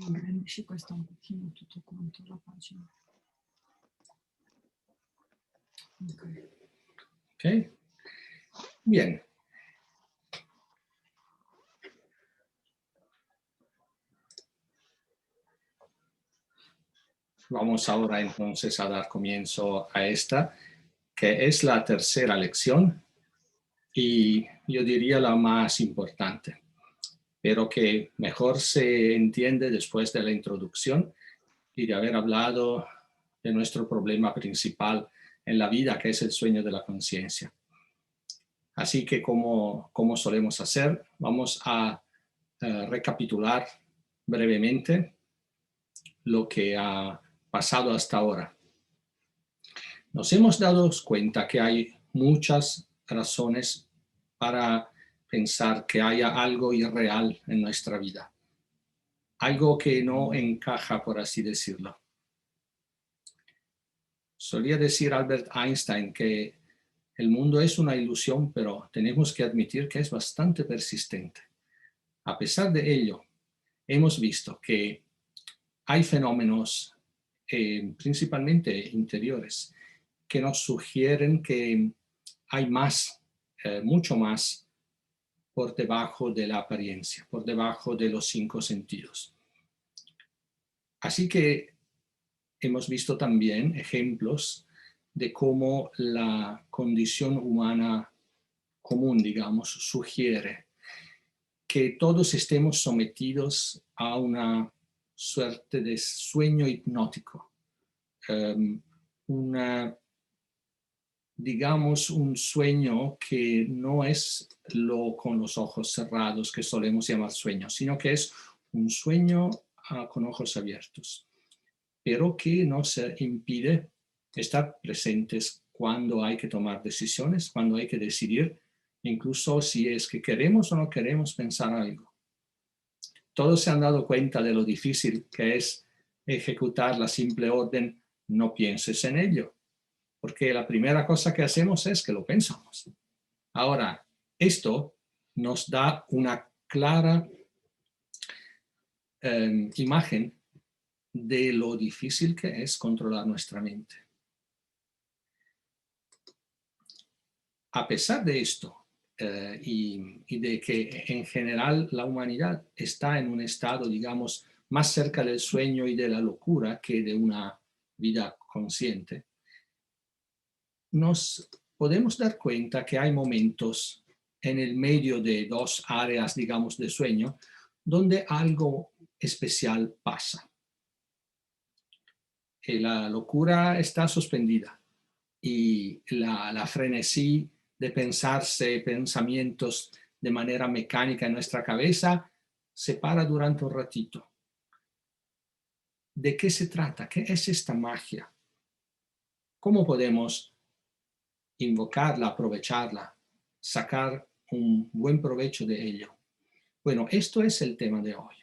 Ingrandisci questo un pochino tutto quanto la pagina. Ok. Bien. Vamos ahora entonces a dar comienzo a esta, que es la tercera lección y yo diría la más importante, pero que mejor se entiende después de la introducción y de haber hablado de nuestro problema principal en la vida, que es el sueño de la conciencia. Así que como solemos hacer, vamos a recapitular brevemente lo que ha pasado hasta ahora. Nos hemos dado cuenta que hay muchas razones para pensar que haya algo irreal en nuestra vida, algo que no encaja, por así decirlo. Solía decir Albert Einstein que el mundo es una ilusión, pero tenemos que admitir que es bastante persistente. A pesar de ello, hemos visto que hay fenómenos, principalmente interiores, que nos sugieren que hay más, mucho más por debajo de la apariencia, por debajo de los 5 sentidos. Así que hemos visto también ejemplos de cómo la condición humana común, digamos, sugiere que todos estemos sometidos a una suerte de sueño hipnótico, digamos un sueño que no es lo con los ojos cerrados que solemos llamar sueño, sino que es un sueño con ojos abiertos, pero que nos impide estar presentes cuando hay que tomar decisiones, cuando hay que decidir, incluso si es que queremos o no queremos pensar algo. Todos se han dado cuenta de lo difícil que es ejecutar la simple orden, no pienses en ello, porque la primera cosa que hacemos es que lo pensamos. Ahora, esto nos da una clara imagen de lo difícil que es controlar nuestra mente. A pesar de esto, y de que en general la humanidad está en un estado, digamos, más cerca del sueño y de la locura que de una vida consciente, nos podemos dar cuenta que hay momentos en el medio de dos áreas, digamos, de sueño, donde algo especial pasa. La locura está suspendida y la frenesí de pensarse pensamientos de manera mecánica en nuestra cabeza se para durante un ratito. ¿De qué se trata? ¿Qué es esta magia? ¿Cómo podemos invocarla, aprovecharla, sacar un buen provecho de ello? Bueno, esto es el tema de hoy.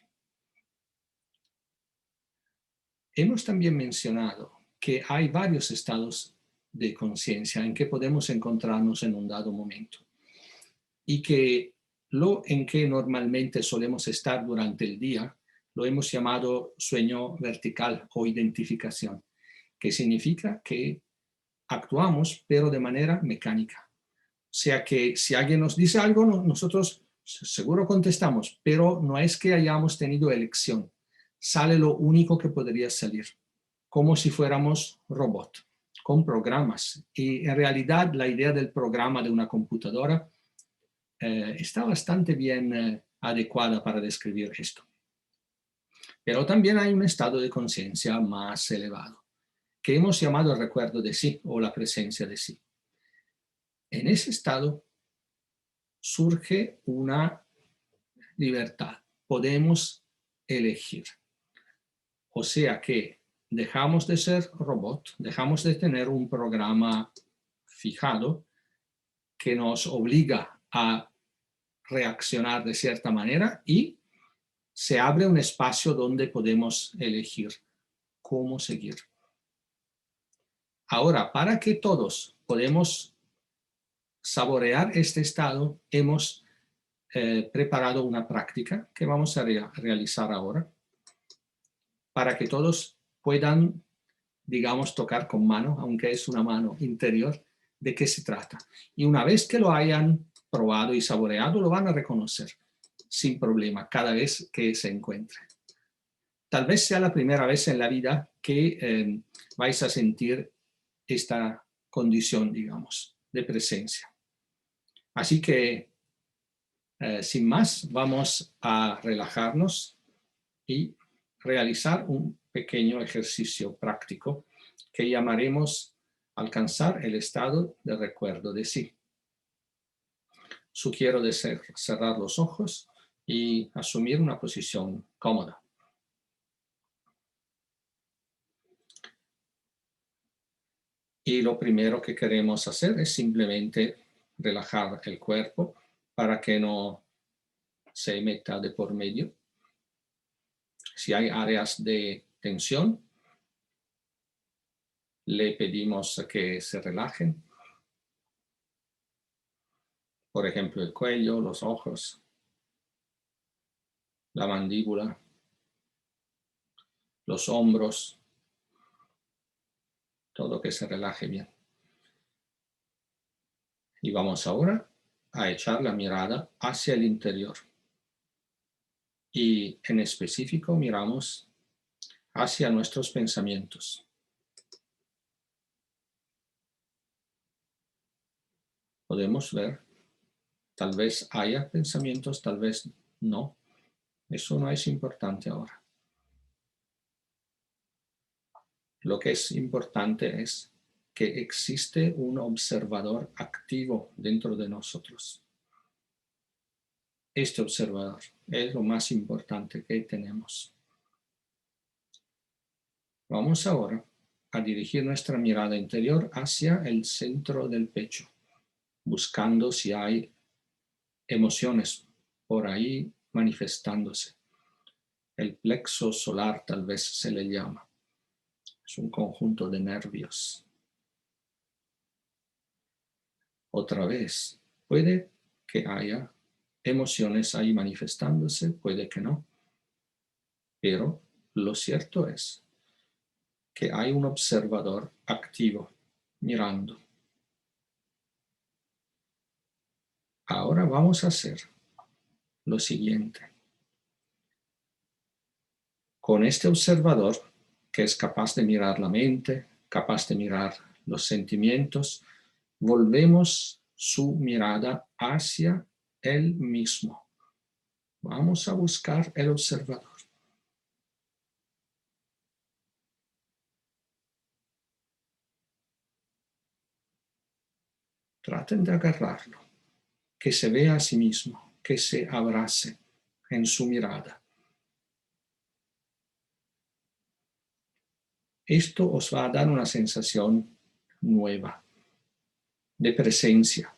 Hemos también mencionado que hay varios estados de conciencia en que podemos encontrarnos en un dado momento y que lo en que normalmente solemos estar durante el día lo hemos llamado sueño vertical o identificación, que significa que actuamos pero de manera mecánica. O sea que si alguien nos dice algo, nosotros seguro contestamos, pero no es que hayamos tenido elección. Sale lo único que podría salir, como si fuéramos robot, con programas. Y en realidad la idea del programa de una computadora está bastante bien adecuada para describir esto. Pero también hay un estado de conciencia más elevado, que hemos llamado el recuerdo de sí o la presencia de sí. En ese estado surge una libertad. Podemos elegir. O sea que dejamos de ser robot, dejamos de tener un programa fijado que nos obliga a reaccionar de cierta manera y se abre un espacio donde podemos elegir cómo seguir. Ahora, para que todos podamos saborear este estado, hemos preparado una práctica que vamos a realizar ahora, para que todos puedan, digamos, tocar con mano, aunque es una mano interior, de qué se trata. Y una vez que lo hayan probado y saboreado, lo van a reconocer sin problema cada vez que se encuentre. Tal vez sea la primera vez en la vida que vais a sentir esta condición, digamos, de presencia. Así que, sin más, vamos a relajarnos y realizar un pequeño ejercicio práctico que llamaremos alcanzar el estado de recuerdo de sí. Sugiero cerrar los ojos y asumir una posición cómoda. Y lo primero que queremos hacer es simplemente relajar el cuerpo para que no se meta de por medio. Si hay áreas de tensión, le pedimos que se relajen. Por ejemplo, el cuello, los ojos, la mandíbula, los hombros, todo que se relaje bien. Y vamos ahora a echar la mirada hacia el interior. Y en específico miramos hacia nuestros pensamientos. Podemos ver, tal vez haya pensamientos, tal vez no. Eso no es importante ahora. Lo que es importante es que existe un observador activo dentro de nosotros. Este observador es lo más importante que tenemos. Vamos ahora a dirigir nuestra mirada interior hacia el centro del pecho, buscando si hay emociones por ahí manifestándose. El plexo solar tal vez se le llama. Es un conjunto de nervios. Otra vez, puede que haya emociones ahí manifestándose, puede que no. Pero lo cierto es que hay un observador activo mirando. Ahora vamos a hacer lo siguiente. Con este observador, que es capaz de mirar la mente, capaz de mirar los sentimientos, volvemos su mirada hacia él mismo. Vamos a buscar el observador. Traten de agarrarlo, que se vea a sí mismo, que se abrace en su mirada. Esto os va a dar una sensación nueva, de presencia,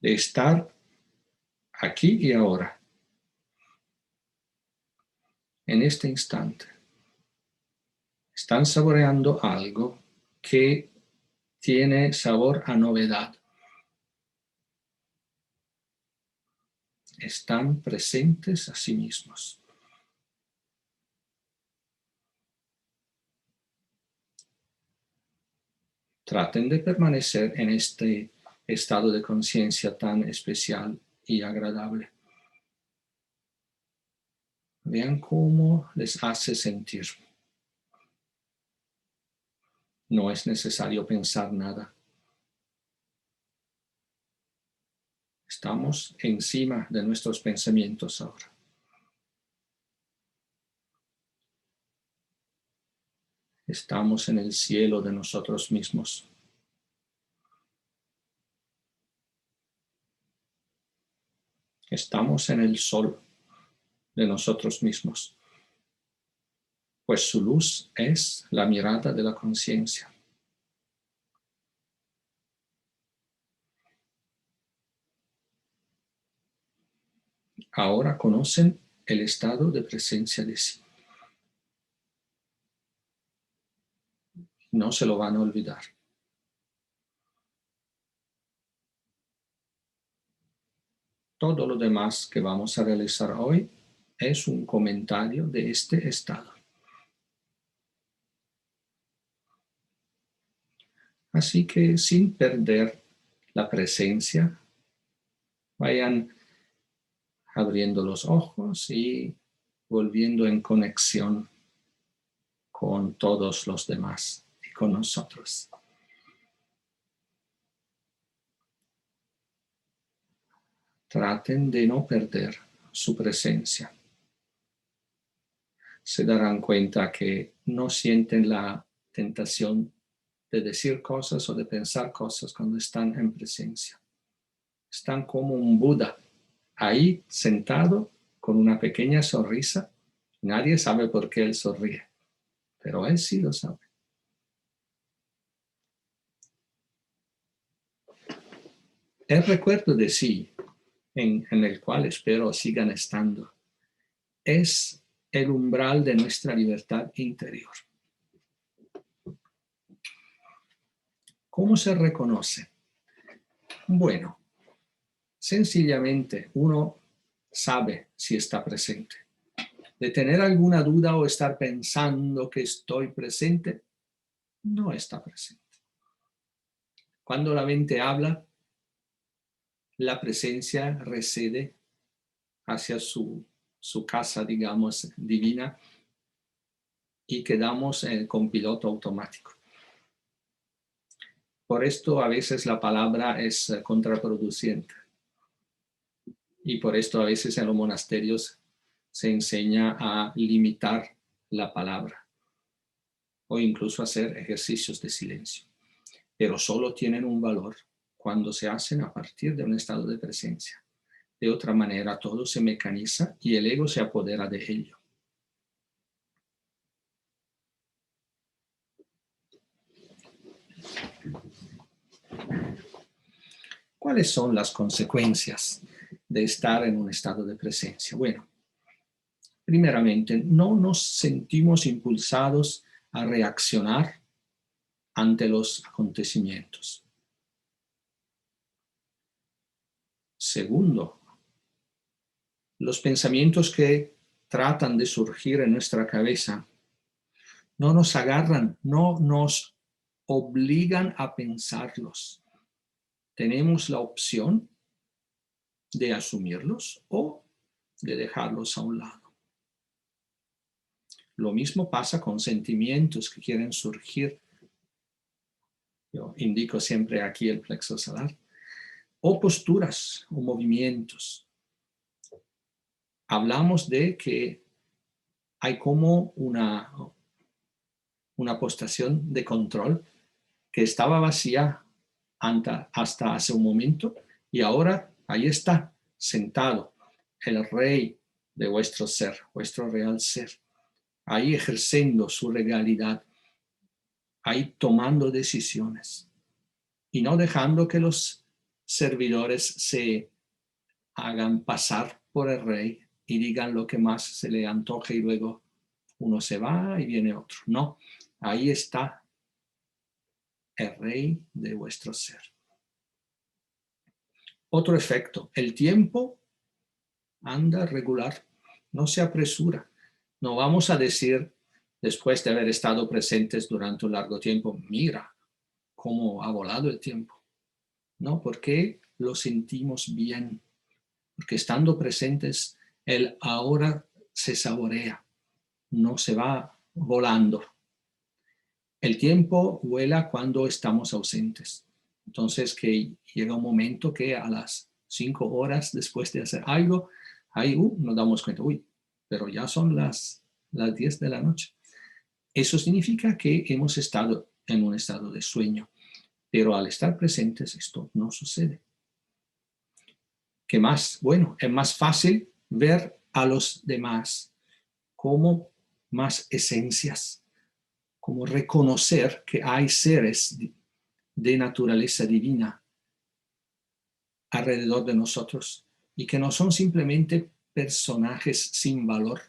de estar aquí y ahora, en este instante. Están saboreando algo que tiene sabor a novedad. Están presentes a sí mismos. Traten de permanecer en este estado de conciencia tan especial y agradable. Vean cómo les hace sentir. No es necesario pensar nada. Estamos encima de nuestros pensamientos ahora. Estamos en el cielo de nosotros mismos. Estamos en el sol de nosotros mismos, pues su luz es la mirada de la conciencia. Ahora conocen el estado de presencia de sí. No se lo van a olvidar. Todo lo demás que vamos a realizar hoy es un comentario de este estado. Así que sin perder la presencia, vayan abriendo los ojos y volviendo en conexión con todos los demás y con nosotros. Traten de no perder su presencia. Se darán cuenta que no sienten la tentación de decir cosas o de pensar cosas cuando están en presencia. Están como un Buda, ahí sentado con una pequeña sonrisa. Nadie sabe por qué él sonríe, pero él sí lo sabe. El recuerdo de sí, en el cual espero sigan estando, es el umbral de nuestra libertad interior. ¿Cómo se reconoce? Bueno, sencillamente uno sabe si está presente. De tener alguna duda o estar pensando que estoy presente, no está presente. Cuando la mente habla, la presencia recede hacia su casa, digamos, divina, y quedamos con piloto automático. Por esto a veces la palabra es contraproducente. Y por esto a veces en los monasterios se enseña a limitar la palabra o incluso hacer ejercicios de silencio. Pero solo tienen un valor cuando se hacen a partir de un estado de presencia. De otra manera, todo se mecaniza y el ego se apodera de ello. ¿Cuáles son las consecuencias de estar en un estado de presencia? Bueno, primeramente, no nos sentimos impulsados a reaccionar ante los acontecimientos. Segundo, los pensamientos que tratan de surgir en nuestra cabeza no nos agarran, no nos obligan a pensarlos. Tenemos la opción de asumirlos o de dejarlos a un lado. Lo mismo pasa con sentimientos que quieren surgir. Yo indico siempre aquí el plexo solar. O posturas o movimientos. Hablamos de que hay como una postación de control que estaba vacía hasta hace un momento y ahora ahí está, sentado, el rey de vuestro ser, vuestro real ser, ahí ejerciendo su regalidad, ahí tomando decisiones y no dejando que los servidores se hagan pasar por el rey y digan lo que más se le antoje y luego uno se va y viene otro. No, ahí está el rey de vuestro ser. Otro efecto, el tiempo anda regular, no se apresura. No vamos a decir, después de haber estado presentes durante un largo tiempo, mira cómo ha volado el tiempo. No, porque lo sentimos bien, porque estando presentes, el ahora se saborea, no se va volando. El tiempo vuela cuando estamos ausentes. Entonces, que llega un momento que a las 5 horas después de hacer algo, ahí nos damos cuenta, pero ya son las 10 de la noche. Eso significa que hemos estado en un estado de sueño, pero al estar presentes esto no sucede. ¿Qué más? Bueno, es más fácil ver a los demás como más esencias, como reconocer que hay seres de naturaleza divina alrededor de nosotros y que no son simplemente personajes sin valor,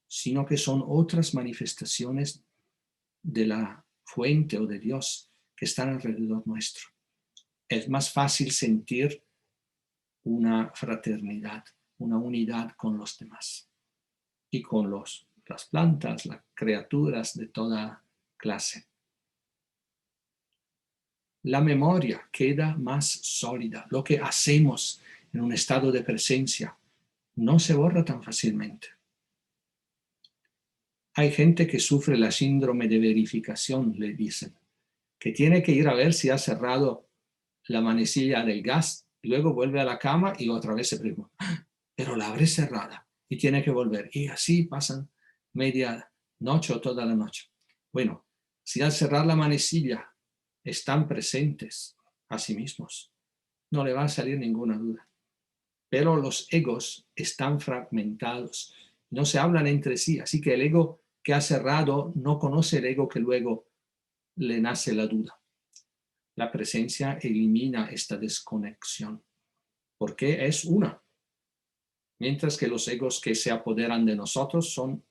sino que son otras manifestaciones de la fuente o de Dios que están alrededor nuestro. Es más fácil sentir una fraternidad, una unidad con los demás y con las plantas, las criaturas de toda clase. La memoria queda más sólida. Lo que hacemos en un estado de presencia no se borra tan fácilmente. Hay gente que sufre la síndrome de verificación, le dicen, que tiene que ir a ver si ha cerrado la manecilla del gas, y luego vuelve a la cama y otra vez se pregunta, pero la habré cerrada, y tiene que volver. Y así pasan media noche o toda la noche. Bueno, si al cerrar la manecilla están presentes a sí mismos, no le va a salir ninguna duda. Pero los egos están fragmentados, no se hablan entre sí, así que el ego que ha cerrado no conoce el ego que luego le nace la duda. La presencia elimina esta desconexión, porque es una, mientras que los egos que se apoderan de nosotros son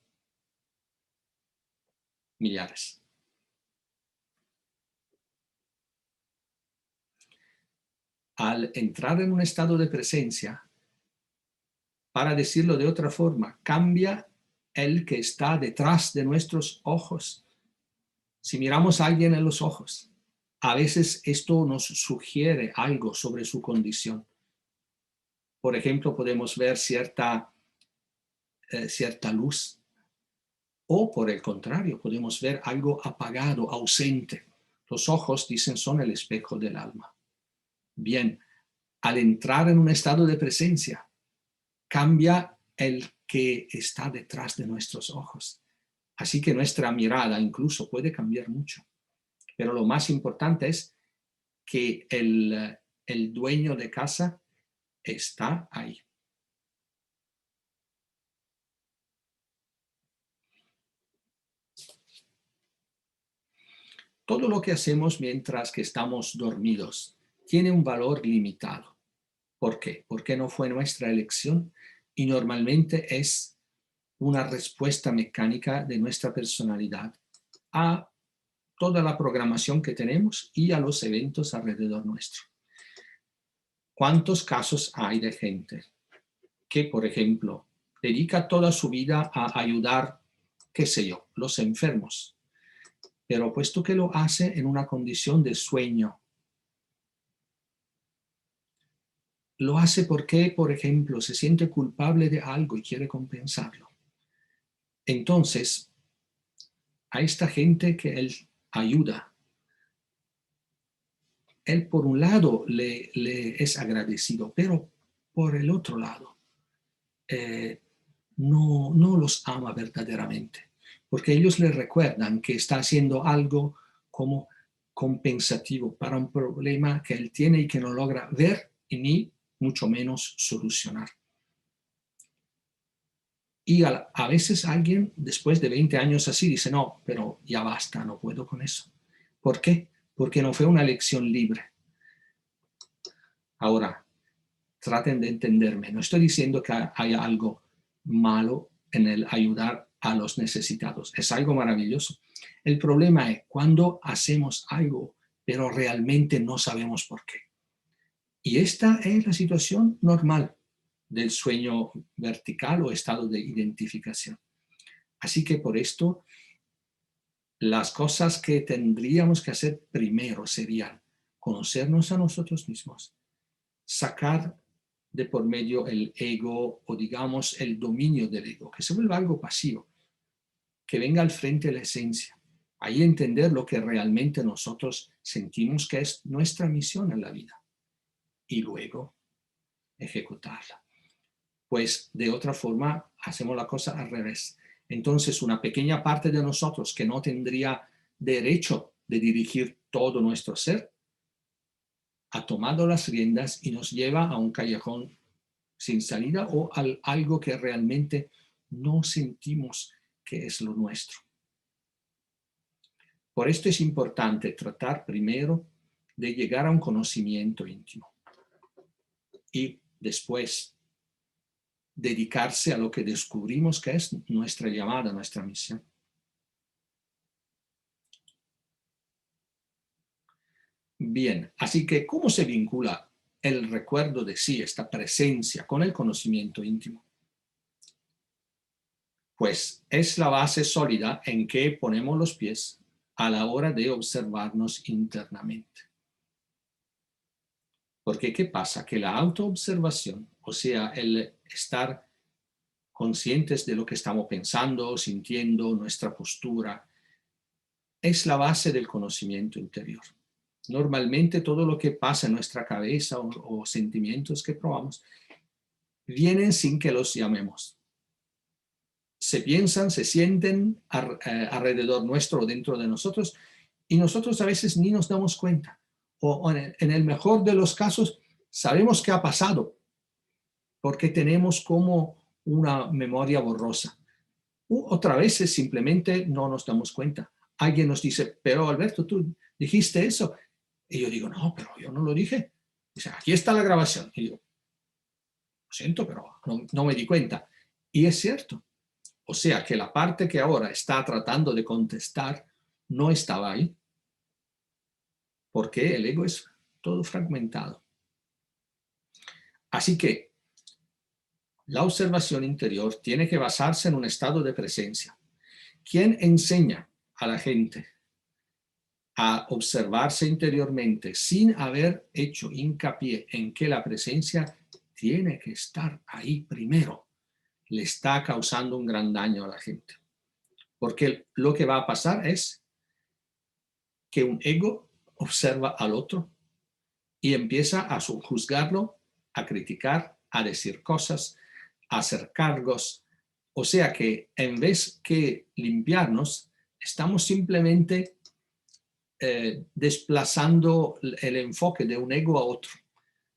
millares. Al entrar en un estado de presencia, para decirlo de otra forma, cambia el que está detrás de nuestros ojos. Si miramos a alguien en los ojos, a veces esto nos sugiere algo sobre su condición. Por ejemplo, podemos ver cierta luz, o por el contrario, podemos ver algo apagado, ausente. Los ojos, dicen, son el espejo del alma. Bien, al entrar en un estado de presencia, cambia el que está detrás de nuestros ojos. Así que nuestra mirada incluso puede cambiar mucho. Pero lo más importante es que el dueño de casa está ahí. Todo lo que hacemos mientras que estamos dormidos tiene un valor limitado. ¿Por qué? Porque no fue nuestra elección y normalmente es una respuesta mecánica de nuestra personalidad a toda la programación que tenemos y a los eventos alrededor nuestro. ¿Cuántos casos hay de gente que, por ejemplo, dedica toda su vida a ayudar, qué sé yo, los enfermos, pero puesto que lo hace en una condición de sueño, lo hace porque, por ejemplo, se siente culpable de algo y quiere compensarlo? Entonces, a esta gente que él ayuda, él por un lado le es agradecido, pero por el otro lado no los ama verdaderamente, porque ellos le recuerdan que está haciendo algo como compensativo para un problema que él tiene y que no logra ver y ni mucho menos solucionar. Y a veces alguien, después de 20 años así, dice, no, pero ya basta, no puedo con eso. ¿Por qué? Porque no fue una elección libre. Ahora, traten de entenderme. No estoy diciendo que haya algo malo en el ayudar a los necesitados. Es algo maravilloso. El problema es cuando hacemos algo, pero realmente no sabemos por qué. Y esta es la situación normal del sueño vertical o estado de identificación. Así que por esto, las cosas que tendríamos que hacer primero serían conocernos a nosotros mismos, sacar de por medio el ego o digamos el dominio del ego, que se vuelva algo pasivo, que venga al frente la esencia. Ahí entender lo que realmente nosotros sentimos que es nuestra misión en la vida y luego ejecutarla. Pues de otra forma hacemos la cosa al revés. Entonces una pequeña parte de nosotros que no tendría derecho de dirigir todo nuestro ser ha tomado las riendas y nos lleva a un callejón sin salida o a algo que realmente no sentimos que es lo nuestro. Por esto es importante tratar primero de llegar a un conocimiento íntimo y después dedicarse a lo que descubrimos que es nuestra llamada, nuestra misión. Bien, así que ¿cómo se vincula el recuerdo de sí, esta presencia, con el conocimiento íntimo? Pues es la base sólida en que ponemos los pies a la hora de observarnos internamente. Porque ¿qué pasa? Que la autoobservación, o sea, el estar conscientes de lo que estamos pensando, sintiendo, nuestra postura, es la base del conocimiento interior. Normalmente todo lo que pasa en nuestra cabeza o sentimientos que probamos vienen sin que los llamemos. Se piensan, se sienten alrededor nuestro o dentro de nosotros y nosotros a veces ni nos damos cuenta. O en el mejor de los casos sabemos qué ha pasado porque tenemos como una memoria borrosa. Otras veces simplemente no nos damos cuenta. Alguien nos dice, pero Alberto, tú dijiste eso. Y yo digo, no, pero yo no lo dije. Dice, aquí está la grabación. Y yo, lo siento, pero no me di cuenta. Y es cierto. O sea que la parte que ahora está tratando de contestar no estaba ahí. Porque el ego es todo fragmentado. Así que la observación interior tiene que basarse en un estado de presencia. ¿Quién enseña a la gente a observarse interiormente sin haber hecho hincapié en que la presencia tiene que estar ahí primero? Le está causando un gran daño a la gente. Porque lo que va a pasar es que un ego observa al otro y empieza a juzgarlo, a criticar, a decir cosas, a hacer cargos. O sea que en vez que limpiarnos, estamos simplemente desplazando el enfoque de un ego a otro,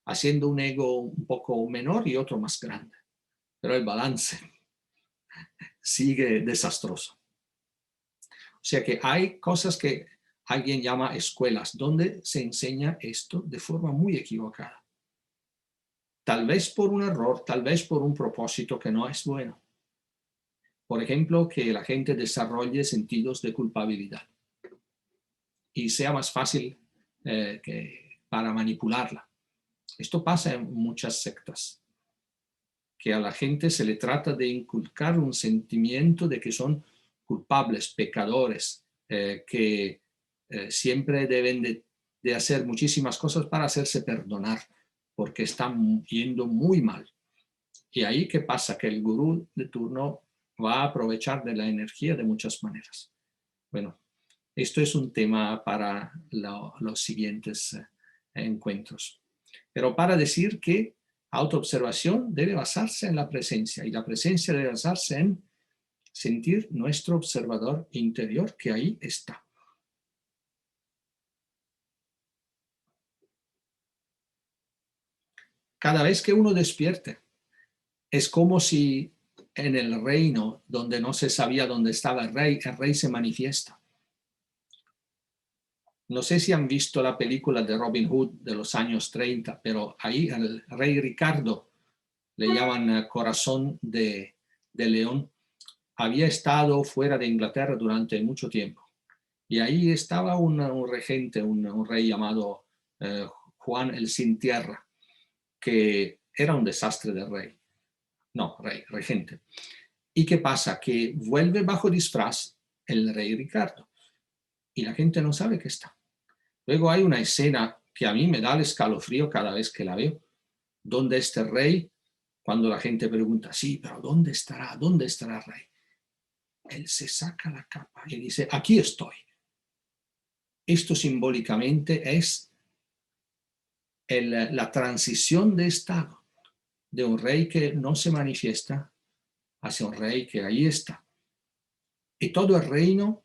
haciendo un ego un poco menor y otro más grande. Pero el balance sigue desastroso. O sea que hay cosas que alguien llama escuelas, donde se enseña esto de forma muy equivocada. Tal vez por un error, tal vez por un propósito que no es bueno. Por ejemplo, que la gente desarrolle sentidos de culpabilidad y sea más fácil para manipularla. Esto pasa en muchas sectas, que a la gente se le trata de inculcar un sentimiento de que son culpables, pecadores, que siempre deben de hacer muchísimas cosas para hacerse perdonar, porque están yendo muy mal. Y ahí, ¿qué pasa? Que el gurú de turno va a aprovechar de la energía de muchas maneras. Bueno, esto es un tema para los siguientes encuentros. Pero para decir que autoobservación debe basarse en la presencia y la presencia debe basarse en sentir nuestro observador interior que ahí está. Cada vez que uno despierte, es como si en el reino donde no se sabía dónde estaba el rey se manifiesta. No sé si han visto la película de Robin Hood de los años 30, pero ahí el rey Ricardo, le llaman corazón de león, había estado fuera de Inglaterra durante mucho tiempo. Y ahí estaba un regente, un rey llamado Juan el Sin Tierra, que era un desastre de rey. No, regente. ¿Y qué pasa? Que vuelve bajo disfraz el rey Ricardo y la gente no sabe que está. Luego hay una escena que a mí me da el escalofrío cada vez que la veo, donde este rey, cuando la gente pregunta, sí, pero ¿dónde estará? ¿Dónde estará el rey? Él se saca la capa y dice, aquí estoy. Esto simbólicamente es la transición de estado de un rey que no se manifiesta hacia un rey que ahí está. Y todo el reino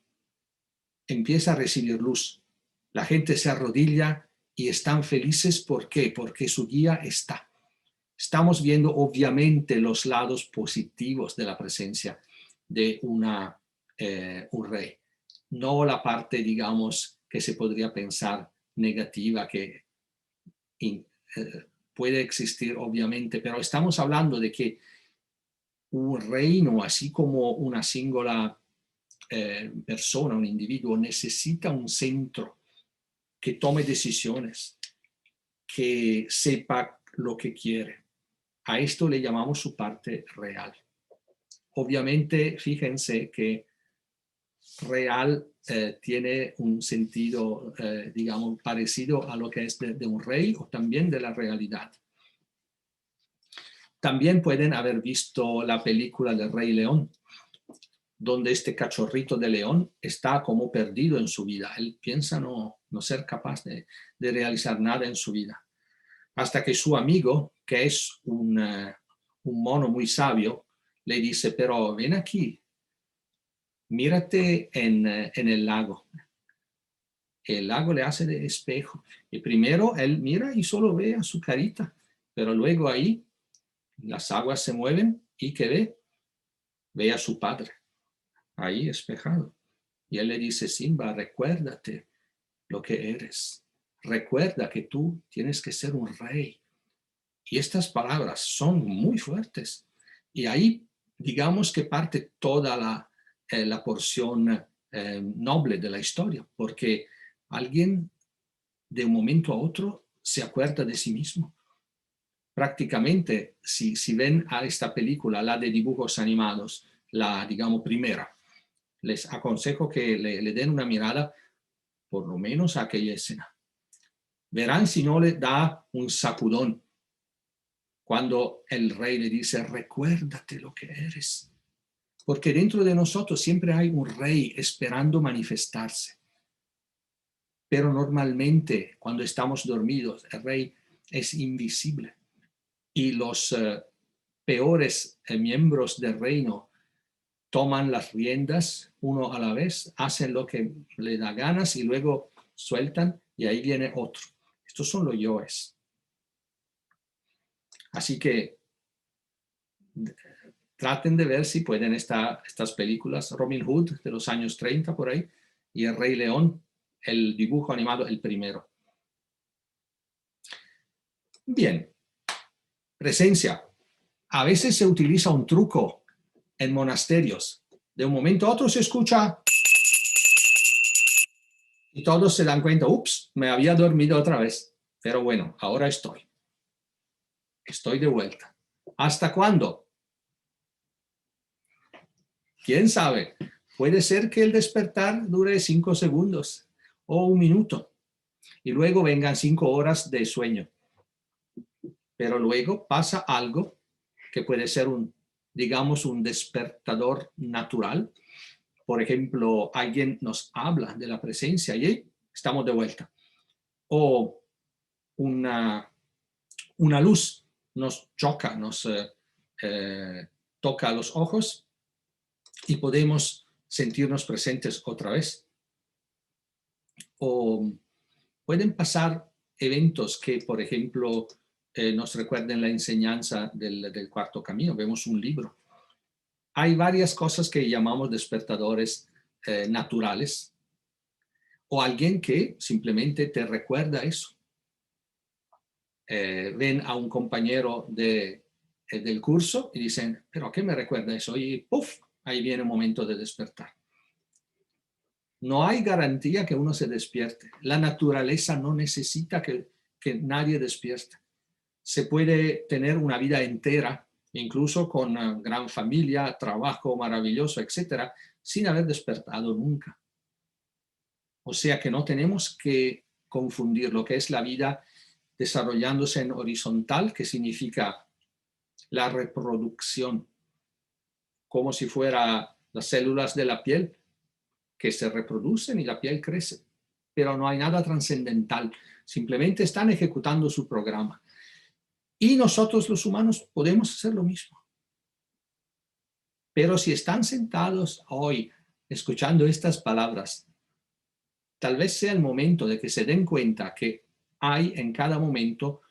empieza a recibir luz. La gente se arrodilla y están felices. ¿Por qué? Porque su guía está. Estamos viendo obviamente los lados positivos de la presencia de un rey. No la parte, digamos, que se podría pensar negativa, que puede existir obviamente, pero estamos hablando de que un reino, así como una singular persona, un individuo, necesita un centro que tome decisiones, que sepa lo que quiere. A esto le llamamos su parte real. Obviamente, fíjense que real tiene un sentido, digamos, parecido a lo que es de un rey o también de la realidad. También pueden haber visto la película del Rey León, donde este cachorrito de león está como perdido en su vida. Él piensa no ser capaz de realizar nada en su vida. Hasta que su amigo, que es un mono muy sabio, le dice, pero ven aquí, mírate en el lago. El lago le hace de espejo. Y primero él mira y solo ve a su carita, pero luego ahí las aguas se mueven y ¿qué ve? Ve a su padre, ahí espejado. Y él le dice, Simba, recuérdate lo que eres. Recuerda que tú tienes que ser un rey. Y estas palabras son muy fuertes. Y ahí, digamos que parte toda la porción noble de la historia, porque alguien de un momento a otro se acuerda de sí mismo. Prácticamente, si ven a esta película, la de dibujos animados, la, digamos, primera, les aconsejo que le den una mirada por lo menos a aquella escena. Verán si no le da un sacudón cuando el rey le dice, recuérdate lo que eres. Porque dentro de nosotros siempre hay un rey esperando manifestarse. Pero normalmente cuando estamos dormidos, el rey es invisible. Y los peores miembros del reino toman las riendas uno a la vez, hacen lo que le da ganas y luego sueltan y ahí viene otro. Estos son los yoes. Así que traten de ver si pueden estas películas, Robin Hood de los años 30 por ahí, y El Rey León, el dibujo animado, el primero. Bien, presencia. A veces se utiliza un truco en monasterios. De un momento a otro se escucha y todos se dan cuenta, ups, me había dormido otra vez. Pero bueno, ahora estoy. Estoy de vuelta. ¿Hasta cuándo? ¿Quién sabe? Puede ser que el despertar dure 5 segundos o 1 minuto y luego vengan 5 horas de sueño. Pero luego pasa algo que puede ser digamos, un despertador natural. Por ejemplo, alguien nos habla de la presencia y estamos de vuelta. O una luz nos choca, nos toca los ojos y podemos sentirnos presentes otra vez. O pueden pasar eventos que, por ejemplo, nos recuerden la enseñanza del cuarto camino. Vemos un libro. Hay varias cosas que llamamos despertadores naturales o alguien que simplemente te recuerda eso. Ven a un compañero del curso y dicen, ¿pero qué me recuerda eso? Y ¡puf! Ahí viene un momento de despertar. No hay garantía que uno se despierte. La naturaleza no necesita que nadie despierte. Se puede tener una vida entera, incluso con una gran familia, trabajo maravilloso, etcétera, sin haber despertado nunca. O sea que no tenemos que confundir lo que es la vida desarrollándose en horizontal, que significa la reproducción, como si fuera las células de la piel que se reproducen y la piel crece, pero no hay nada trascendental, simplemente están ejecutando su programa. Y nosotros los humanos podemos hacer lo mismo. Pero si están sentados hoy escuchando estas palabras, tal vez sea el momento de que se den cuenta que hay en cada momento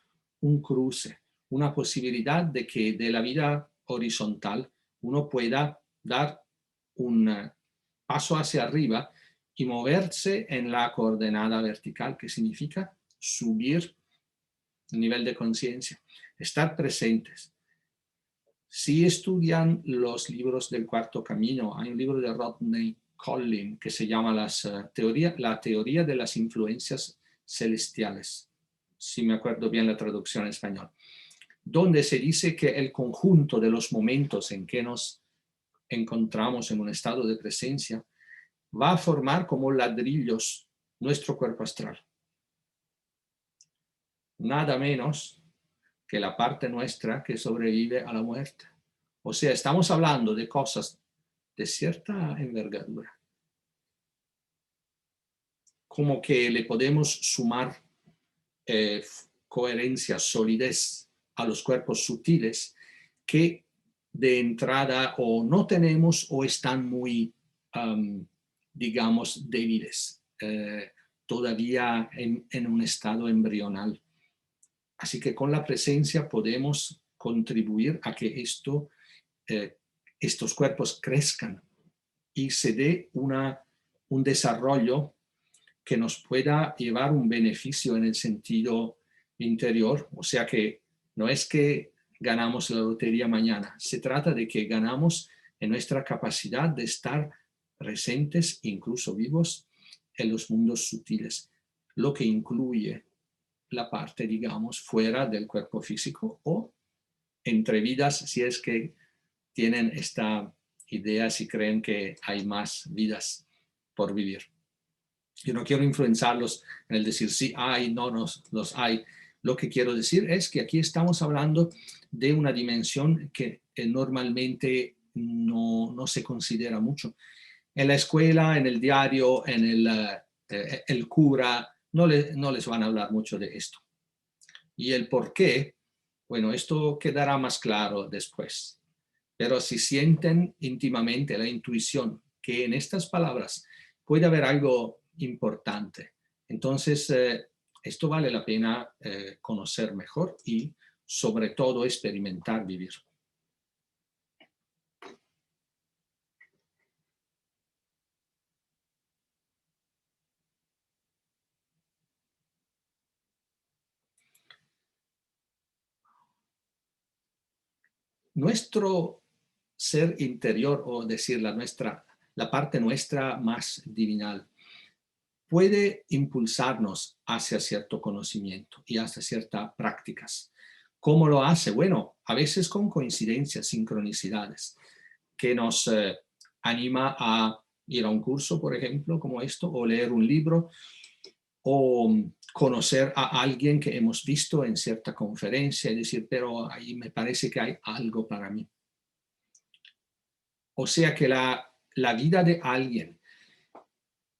un cruce, una posibilidad de que de la vida horizontal uno pueda dar un paso hacia arriba y moverse en la coordenada vertical, que significa subir el nivel de conciencia, estar presentes. Si estudian los libros del cuarto camino, hay un libro de Rodney Collin que se llama la teoría de las influencias celestiales, si me acuerdo bien la traducción en español, donde se dice que el conjunto de los momentos en que nos encontramos en un estado de presencia va a formar como ladrillos nuestro cuerpo astral. Nada menos que la parte nuestra que sobrevive a la muerte. O sea, estamos hablando de cosas de cierta envergadura. Como que le podemos sumar coherencia, solidez a los cuerpos sutiles que de entrada o no tenemos o están muy, digamos, débiles, todavía en un estado embrional. Así que con la presencia podemos contribuir a que estos cuerpos crezcan y se dé un desarrollo que nos pueda llevar un beneficio en el sentido interior. O sea que no es que ganamos la lotería mañana, se trata de que ganamos en nuestra capacidad de estar presentes, incluso vivos, en los mundos sutiles, lo que incluye la parte, digamos, fuera del cuerpo físico o entre vidas, si es que tienen esta idea, si creen que hay más vidas por vivir. Yo no quiero influenciarlos en el decir sí hay, no los hay. Lo que quiero decir es que aquí estamos hablando de una dimensión que normalmente no se considera mucho. En la escuela, en el diario, en el cura, no les van a hablar mucho de esto. Y el por qué, bueno, esto quedará más claro después. Pero si sienten íntimamente la intuición que en estas palabras puede haber algo importante, entonces esto vale la pena conocer mejor y sobre todo experimentar vivir. Nuestro ser interior, o decir la parte nuestra más divinal, puede impulsarnos hacia cierto conocimiento y hacia ciertas prácticas. ¿Cómo lo hace? Bueno, a veces con coincidencias, sincronicidades, que nos anima a ir a un curso, por ejemplo, como esto, o leer un libro, o conocer a alguien que hemos visto en cierta conferencia y decir, pero ahí me parece que hay algo para mí. O sea que la vida de alguien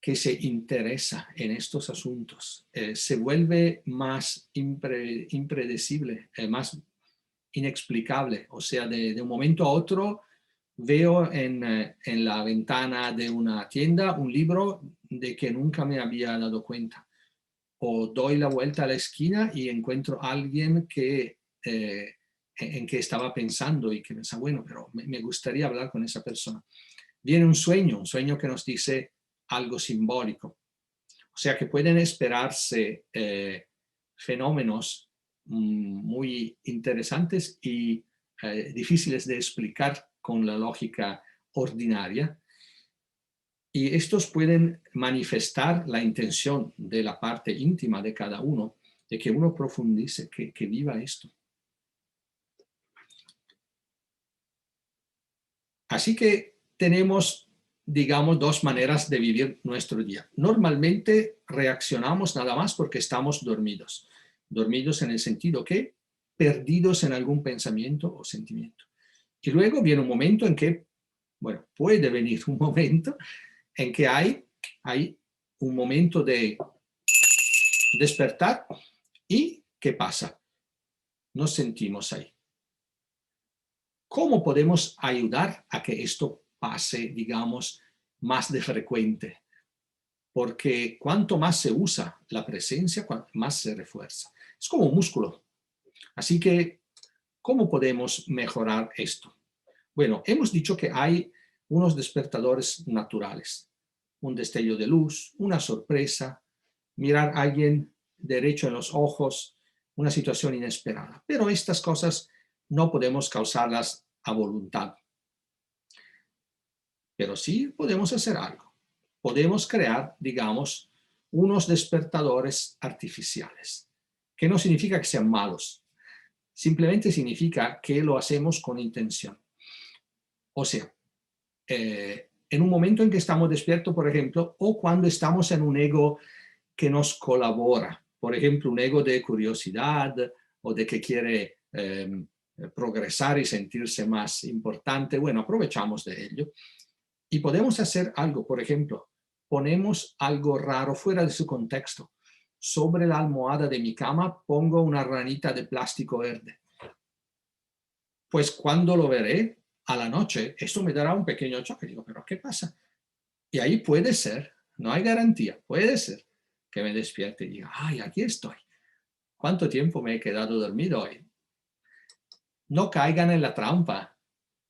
que se interesa en estos asuntos se vuelve más impredecible, más inexplicable. O sea, de un momento a otro veo en la ventana de una tienda un libro de que nunca me había dado cuenta. O doy la vuelta a la esquina y encuentro a alguien en que estaba pensando y que piensa, bueno, pero me gustaría hablar con esa persona. Viene un sueño que nos dice algo simbólico. O sea que pueden esperarse fenómenos muy interesantes y difíciles de explicar con la lógica ordinaria. Y estos pueden manifestar la intención de la parte íntima de cada uno, de que uno profundice, que viva esto. Así que tenemos, digamos, dos maneras de vivir nuestro día. Normalmente reaccionamos nada más porque estamos dormidos. Dormidos en el sentido que perdidos en algún pensamiento o sentimiento. Y luego viene un momento en que, bueno, puede venir un momento en que hay un momento de despertar y ¿qué pasa? Nos sentimos ahí. ¿Cómo podemos ayudar a que esto pase, digamos, más de frecuente? Porque cuanto más se usa la presencia, más se refuerza. Es como un músculo. Así que, ¿cómo podemos mejorar esto? Bueno, hemos dicho que hay unos despertadores naturales. Un destello de luz, una sorpresa, mirar a alguien derecho en los ojos, una situación inesperada. Pero estas cosas no podemos causarlas a voluntad. Pero sí podemos hacer algo. Podemos crear, digamos, unos despertadores artificiales, que no significa que sean malos, simplemente significa que lo hacemos con intención. O sea, en en un momento en que estamos despiertos, por ejemplo, o cuando estamos en un ego que nos colabora. Por ejemplo, un ego de curiosidad o de que quiere progresar y sentirse más importante. Bueno, aprovechamos de ello. Y podemos hacer algo, por ejemplo, ponemos algo raro fuera de su contexto. Sobre la almohada de mi cama pongo una ranita de plástico verde. Pues cuando lo veré a la noche, esto me dará un pequeño choque. Digo, ¿pero qué pasa? Y ahí puede ser, no hay garantía, puede ser que me despierte y diga, ay, aquí estoy. ¿Cuánto tiempo me he quedado dormido hoy? No caigan en la trampa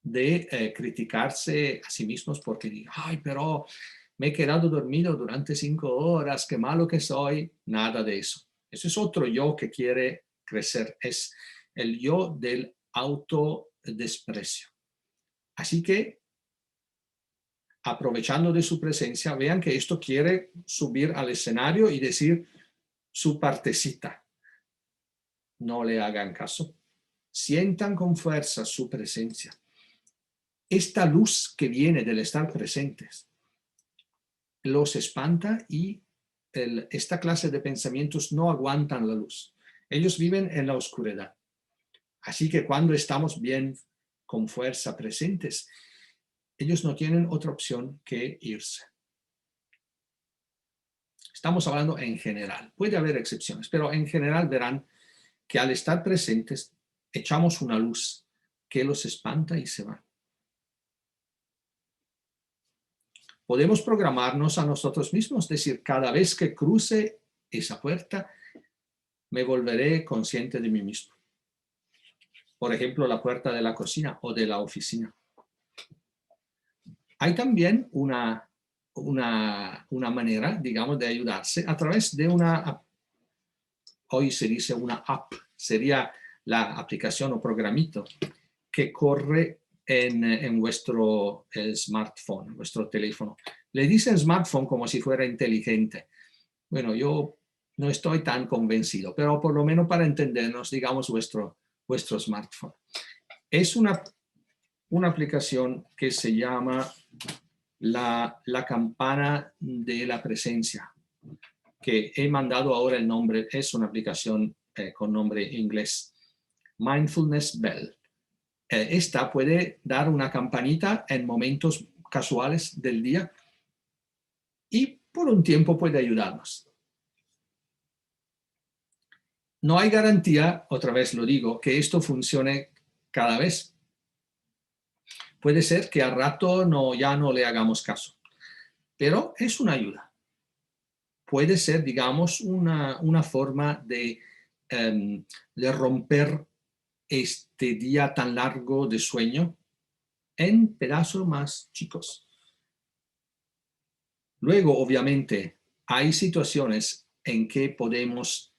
de criticarse a sí mismos porque digan, ay, pero me he quedado dormido durante 5 horas, qué malo que soy. Nada de eso. Ese es otro yo que quiere crecer, es el yo del autodesprecio. Así que, aprovechando de su presencia, vean que esto quiere subir al escenario y decir su partecita. No le hagan caso. Sientan con fuerza su presencia. Esta luz que viene del estar presentes los espanta y esta clase de pensamientos no aguantan la luz. Ellos viven en la oscuridad. Así que cuando estamos bien, con fuerza presentes, ellos no tienen otra opción que irse. Estamos hablando en general. Puede haber excepciones, pero en general verán que al estar presentes echamos una luz que los espanta y se van. Podemos programarnos a nosotros mismos, es decir, cada vez que cruce esa puerta, me volveré consciente de mí mismo. Por ejemplo, la puerta de la cocina o de la oficina. Hay también una manera, digamos, de ayudarse a través de una app. Hoy se dice una app, sería la aplicación o programito que corre en vuestro smartphone, vuestro teléfono. Le dicen smartphone como si fuera inteligente. Bueno, yo no estoy tan convencido, pero por lo menos para entendernos, digamos, vuestro smartphone. Es una aplicación que se llama la campana de la presencia, que he mandado ahora el nombre, es una aplicación con nombre inglés, Mindfulness Bell. Esta puede dar una campanita en momentos casuales del día y por un tiempo puede ayudarnos. No hay garantía, otra vez lo digo, que esto funcione cada vez. Puede ser que al rato ya no le hagamos caso, pero es una ayuda. Puede ser, digamos, una forma de romper este día tan largo de sueño en pedazos más chicos. Luego, obviamente, hay situaciones en que podemos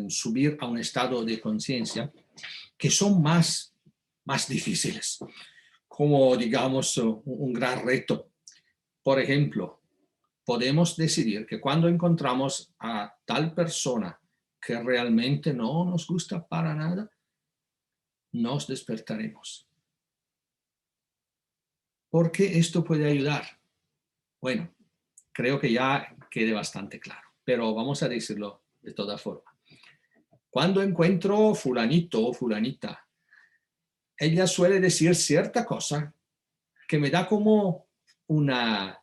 subir a un estado de conciencia que son más difíciles, como, digamos, un gran reto. Por ejemplo, podemos decidir que cuando encontramos a tal persona que realmente no nos gusta para nada, nos despertaremos. ¿Por qué esto puede ayudar? Bueno, creo que ya quede bastante claro, pero vamos a decirlo de toda forma. Cuando encuentro fulanito o fulanita, ella suele decir cierta cosa que me da como una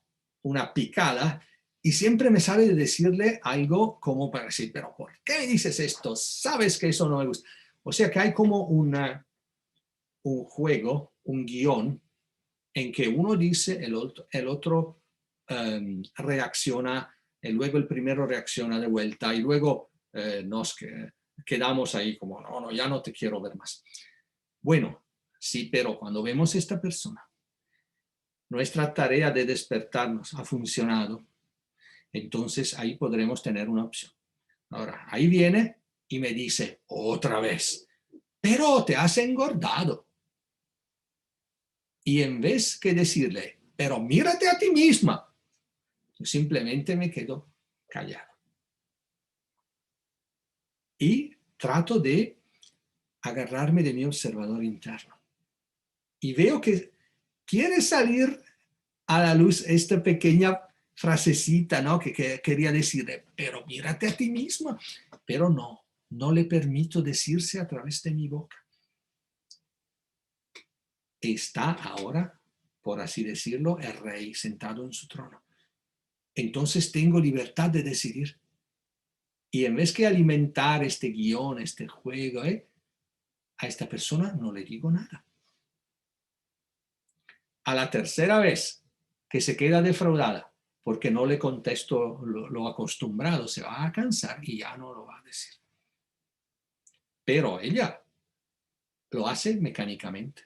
picada y siempre me sale de decirle algo como para decir, pero ¿por qué me dices esto? Sabes que eso no me gusta. O sea que hay como un juego, un guión, en que uno dice, el otro reacciona, y luego el primero reacciona de vuelta y luego nos quedamos ahí como, no, ya no te quiero ver más. Bueno, sí, pero cuando vemos a esta persona, nuestra tarea de despertarnos ha funcionado, entonces ahí podremos tener una opción. Ahora, ahí viene y me dice otra vez, pero te has engordado. Y en vez que decirle, pero mírate a ti misma, yo simplemente me quedo callado. Y trato de agarrarme de mi observador interno. Y veo que quiere salir a la luz esta pequeña frasecita, ¿no? Que quería decir, pero mírate a ti misma. Pero no le permito decirse a través de mi boca. Está ahora, por así decirlo, el rey sentado en su trono. Entonces tengo libertad de decidir. Y en vez que alimentar este guión, este juego, a esta persona no le digo nada. A la tercera vez que se queda defraudada porque no le contesto lo acostumbrado, se va a cansar y ya no lo va a decir. Pero ella lo hace mecánicamente,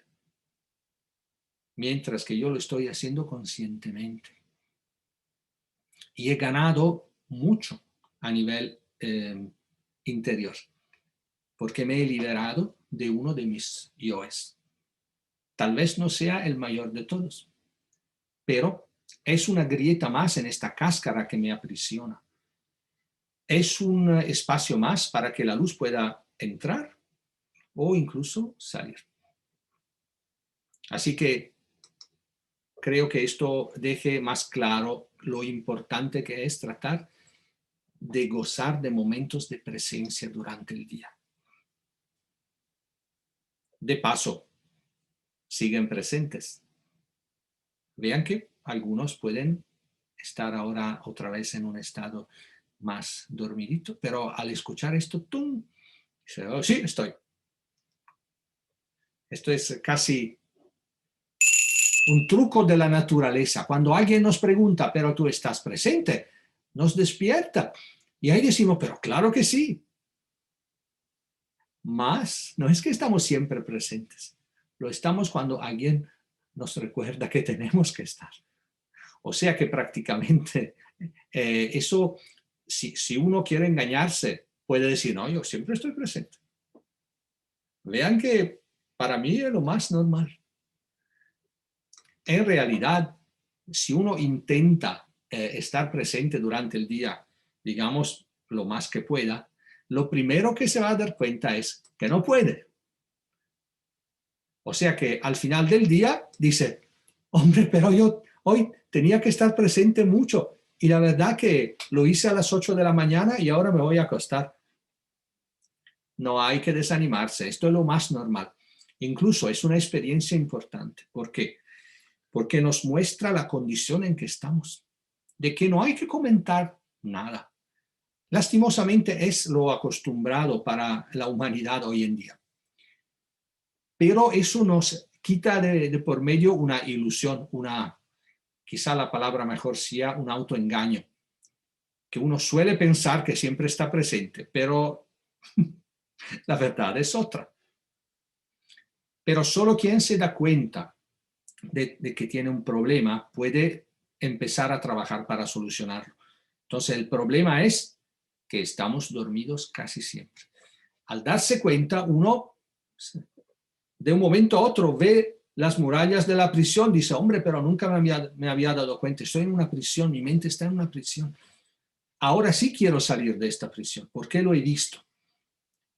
mientras que yo lo estoy haciendo conscientemente. Y he ganado mucho a nivel interior, porque me he liberado de uno de mis yoes. Tal vez no sea el mayor de todos, pero es una grieta más en esta cáscara que me aprisiona. Es un espacio más para que la luz pueda entrar o incluso salir. Así que creo que esto deje más claro lo importante que es tratar de gozar de momentos de presencia durante el día. De paso, siguen presentes. Vean que algunos pueden estar ahora otra vez en un estado más dormidito, pero al escuchar esto, ¡tum! Dice, oh, sí, estoy. Esto es casi un truco de la naturaleza. Cuando alguien nos pregunta, pero tú estás presente, nos despierta. Y ahí decimos, pero claro que sí. Más, no es que estamos siempre presentes. Lo estamos cuando alguien nos recuerda que tenemos que estar. O sea que prácticamente eso, si uno quiere engañarse, puede decir, no, yo siempre estoy presente. Vean que para mí es lo más normal. En realidad, si uno intenta estar presente durante el día, digamos, lo más que pueda, lo primero que se va a dar cuenta es que no puede. O sea que al final del día dice, hombre, pero yo hoy tenía que estar presente mucho y la verdad que lo hice a las 8 de la mañana y ahora me voy a acostar. No hay que desanimarse, esto es lo más normal. Incluso es una experiencia importante. ¿Por qué? Porque nos muestra la condición en que estamos, de que no hay que comentar nada. Lastimosamente es lo acostumbrado para la humanidad hoy en día. Pero eso nos quita de por medio una ilusión, quizá la palabra mejor sea un autoengaño, que uno suele pensar que siempre está presente, pero la verdad es otra. Pero solo quien se da cuenta de que tiene un problema puede empezar a trabajar para solucionarlo. Entonces el problema es que estamos dormidos casi siempre. Al darse cuenta, uno de un momento a otro ve las murallas de la prisión, dice, hombre, pero nunca me había dado cuenta, estoy en una prisión, mi mente está en una prisión. Ahora sí quiero salir de esta prisión, porque lo he visto.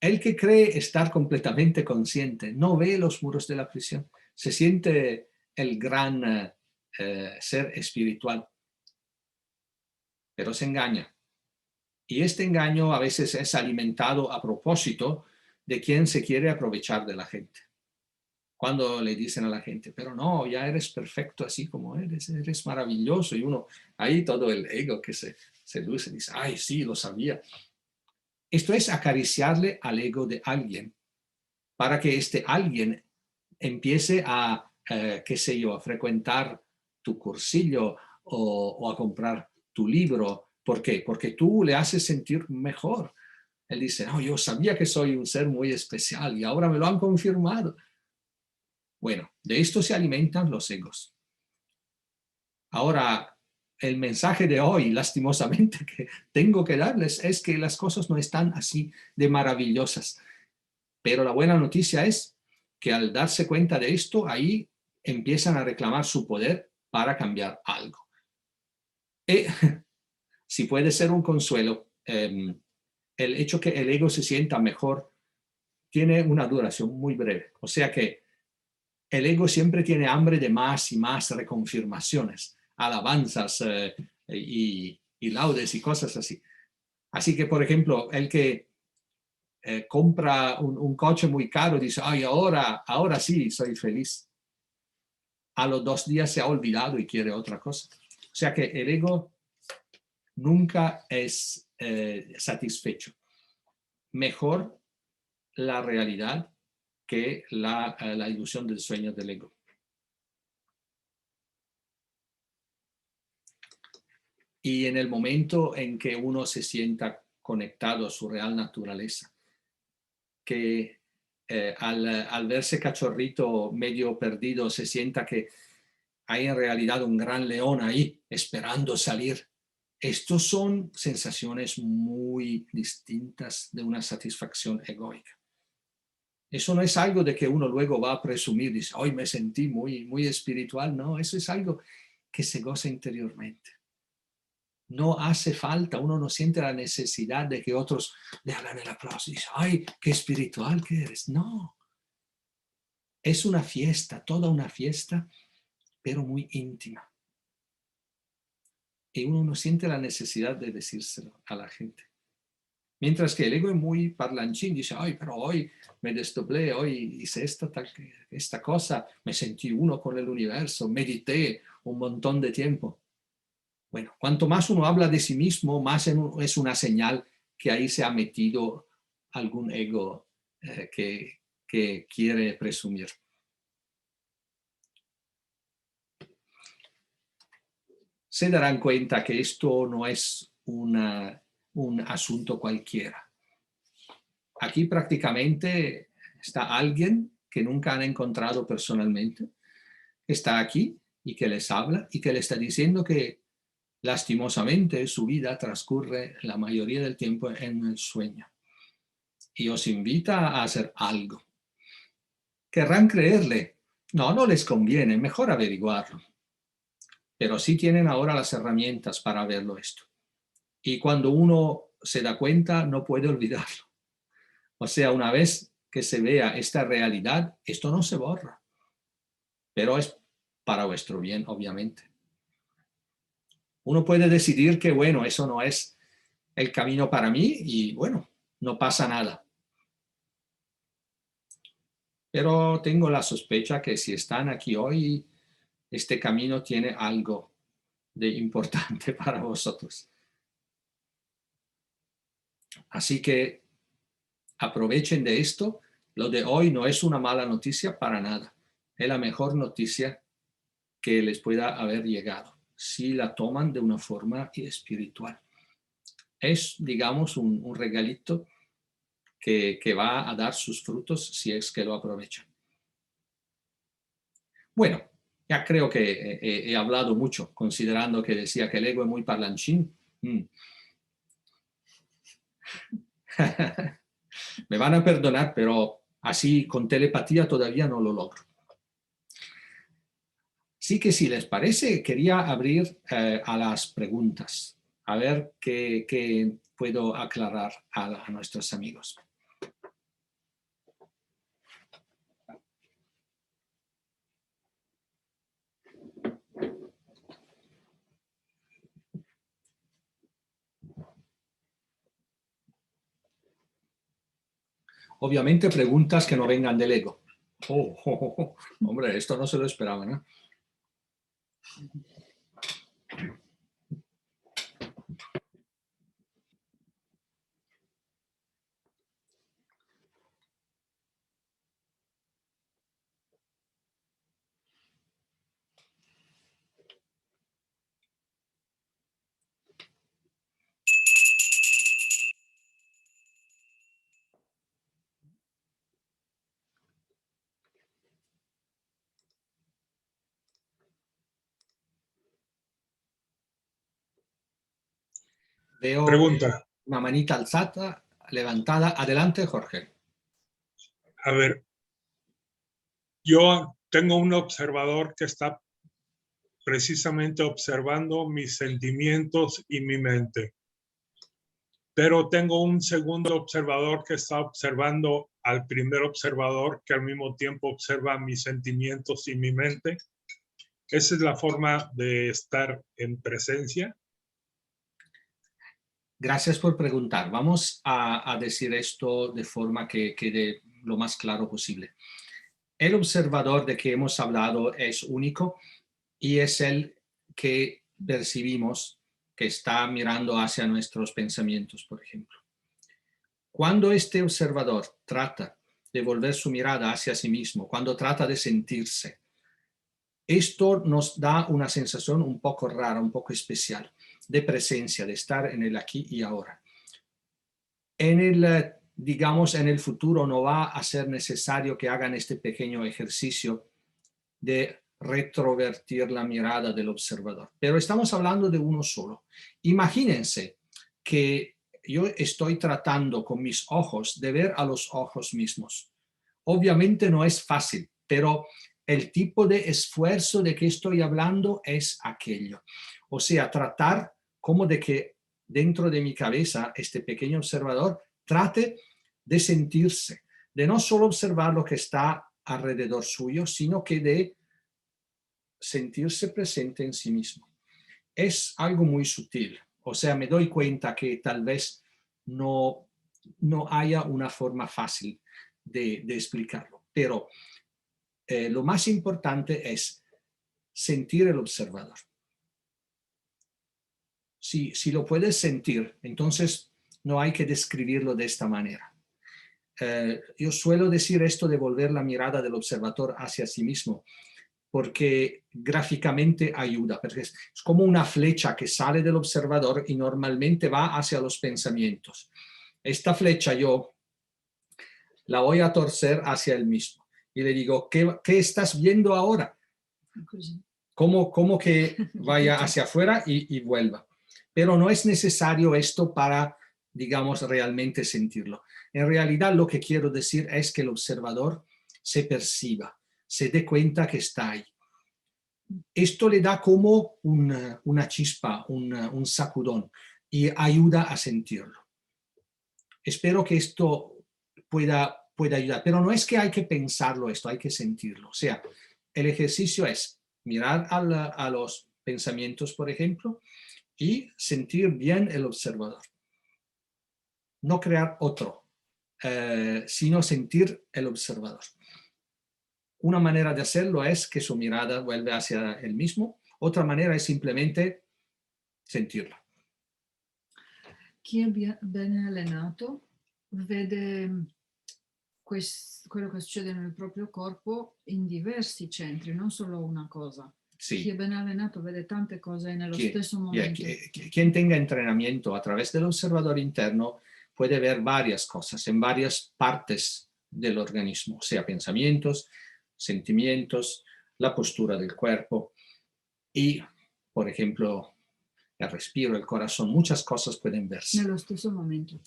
El que cree estar completamente consciente no ve los muros de la prisión, se siente el gran ser espiritual, pero se engaña. Y este engaño a veces es alimentado a propósito de quien se quiere aprovechar de la gente. Cuando le dicen a la gente, pero no, ya eres perfecto así como eres maravilloso, y uno, ahí todo el ego que se luce, dice, ay, sí, lo sabía. Esto es acariciarle al ego de alguien, para que este alguien empiece a, qué sé yo, a frecuentar tu cursillo o a comprar tu libro. ¿Por qué? Porque tú le haces sentir mejor. Él dice, no, yo sabía que soy un ser muy especial y ahora me lo han confirmado. Bueno, de esto se alimentan los egos. Ahora, el mensaje de hoy, lastimosamente, que tengo que darles es que las cosas no están así de maravillosas. Pero la buena noticia es que al darse cuenta de esto, ahí empiezan a reclamar su poder para cambiar algo. Y si puede ser un consuelo, el hecho que el ego se sienta mejor tiene una duración muy breve. O sea que el ego siempre tiene hambre de más y más reconfirmaciones, alabanzas y laudes y cosas así. Así que, por ejemplo, el que compra un coche muy caro dice, ay, ahora sí soy feliz. A los 2 días se ha olvidado y quiere otra cosa. O sea que el ego nunca es satisfecho. Mejor la realidad que la ilusión del sueño del ego. Y en el momento en que uno se sienta conectado a su real naturaleza, que al verse cachorrito medio perdido se sienta que hay en realidad un gran león ahí esperando salir. Estos son sensaciones muy distintas de una satisfacción egoica. Eso no es algo de que uno luego va a presumir, dice, hoy me sentí muy espiritual. No, eso es algo que se goza interiormente. No hace falta, uno no siente la necesidad de que otros le hagan el aplauso y dicen, ay, qué espiritual que eres. No, es una fiesta, toda una fiesta, pero muy íntima. Y uno no siente la necesidad de decírselo a la gente. Mientras que el ego es muy parlanchín, dice, ay, pero hoy me desdoblé, hoy hice esta cosa, me sentí uno con el universo, medité un montón de tiempo. Bueno, cuanto más uno habla de sí mismo, más es una señal que ahí se ha metido algún ego que quiere presumir. Se darán cuenta que esto no es un asunto cualquiera. Aquí prácticamente está alguien que nunca han encontrado personalmente, que está aquí y que les habla y que le está diciendo que lastimosamente su vida transcurre la mayoría del tiempo en el sueño y os invita a hacer algo. ¿Querrán creerle? No, no les conviene, mejor averiguarlo. Pero sí tienen ahora las herramientas para verlo esto. Y cuando uno se da cuenta, no puede olvidarlo. O sea, una vez que se vea esta realidad, esto no se borra. Pero es para vuestro bien, obviamente. Uno puede decidir que, bueno, eso no es el camino para mí y, bueno, no pasa nada. Pero tengo la sospecha que si están aquí hoy, este camino tiene algo de importante para vosotros. Así que aprovechen de esto. Lo de hoy no es una mala noticia para nada. Es la mejor noticia que les pueda haber llegado, si la toman de una forma espiritual. Es, digamos, un regalito que va a dar sus frutos si es que lo aprovechan. Bueno, ya creo que he hablado mucho, considerando que decía que el ego es muy parlanchín. Me van a perdonar, pero así con telepatía todavía no lo logro. Sí que si les parece, quería abrir a las preguntas, a ver qué puedo aclarar a nuestros amigos. Obviamente preguntas que no vengan del ego. Hombre, esto no se lo esperaban, ¿no? Veo Pregunta. una manita alzada, levantada. Adelante, Jorge. A ver, yo tengo un observador que está precisamente observando mis sentimientos y mi mente. Pero tengo un segundo observador que está observando al primer observador que al mismo tiempo observa mis sentimientos y mi mente. Esa es la forma de estar en presencia. Gracias por preguntar. Vamos a decir esto de forma que quede lo más claro posible. El observador de que hemos hablado es único y es el que percibimos que está mirando hacia nuestros pensamientos, por ejemplo. Cuando este observador trata de volver su mirada hacia sí mismo, cuando trata de sentirse, esto nos da una sensación un poco rara, un poco especial, de presencia, de estar en el aquí y ahora. Digamos, en el futuro no va a ser necesario que hagan este pequeño ejercicio de retrovertir la mirada del observador. Pero estamos hablando de uno solo. Imagínense que yo estoy tratando con mis ojos de ver a los ojos mismos. Obviamente no es fácil, pero el tipo de esfuerzo de que estoy hablando es aquello. O sea, tratar como de que dentro de mi cabeza este pequeño observador trate de sentirse, de no solo observar lo que está alrededor suyo, sino que de sentirse presente en sí mismo. Es algo muy sutil, o sea, me doy cuenta que tal vez no haya una forma fácil de explicarlo, pero lo más importante es sentir el observador. Si lo puedes sentir, entonces no hay que describirlo de esta manera. Yo suelo decir esto de volver la mirada del observador hacia sí mismo, porque gráficamente ayuda, porque es como una flecha que sale del observador y normalmente va hacia los pensamientos. Esta flecha yo la voy a torcer hacia él mismo y le digo, ¿qué estás viendo ahora? Como que vaya hacia afuera y vuelva. Pero no es necesario esto para, digamos, realmente sentirlo. En realidad lo que quiero decir es que el observador se perciba, se dé cuenta que está ahí. Esto le da como una chispa, un sacudón y ayuda a sentirlo. Espero que esto pueda ayudar, pero no es que hay que pensarlo esto, hay que sentirlo. O sea, el ejercicio es mirar a los pensamientos, por ejemplo, y sentir bien el observador. No crear otro, sino sentir el observador. Una manera de hacerlo es que su mirada vuelve hacia él mismo. Otra manera es simplemente sentirlo. Chi è bene allenato vede quello che succede nel proprio corpo in diversi centri, non solo una cosa. Sí. Chi è ben allenato vede tante cose nello stesso momento. Quien tenga entrenamiento a través del observador interno puede ver varias cosas en varias partes del organismo, o sea, pensamientos, sentimientos, la postura del cuerpo y, por ejemplo, el respiro, el corazón, muchas cosas pueden verse. Nello stesso momento.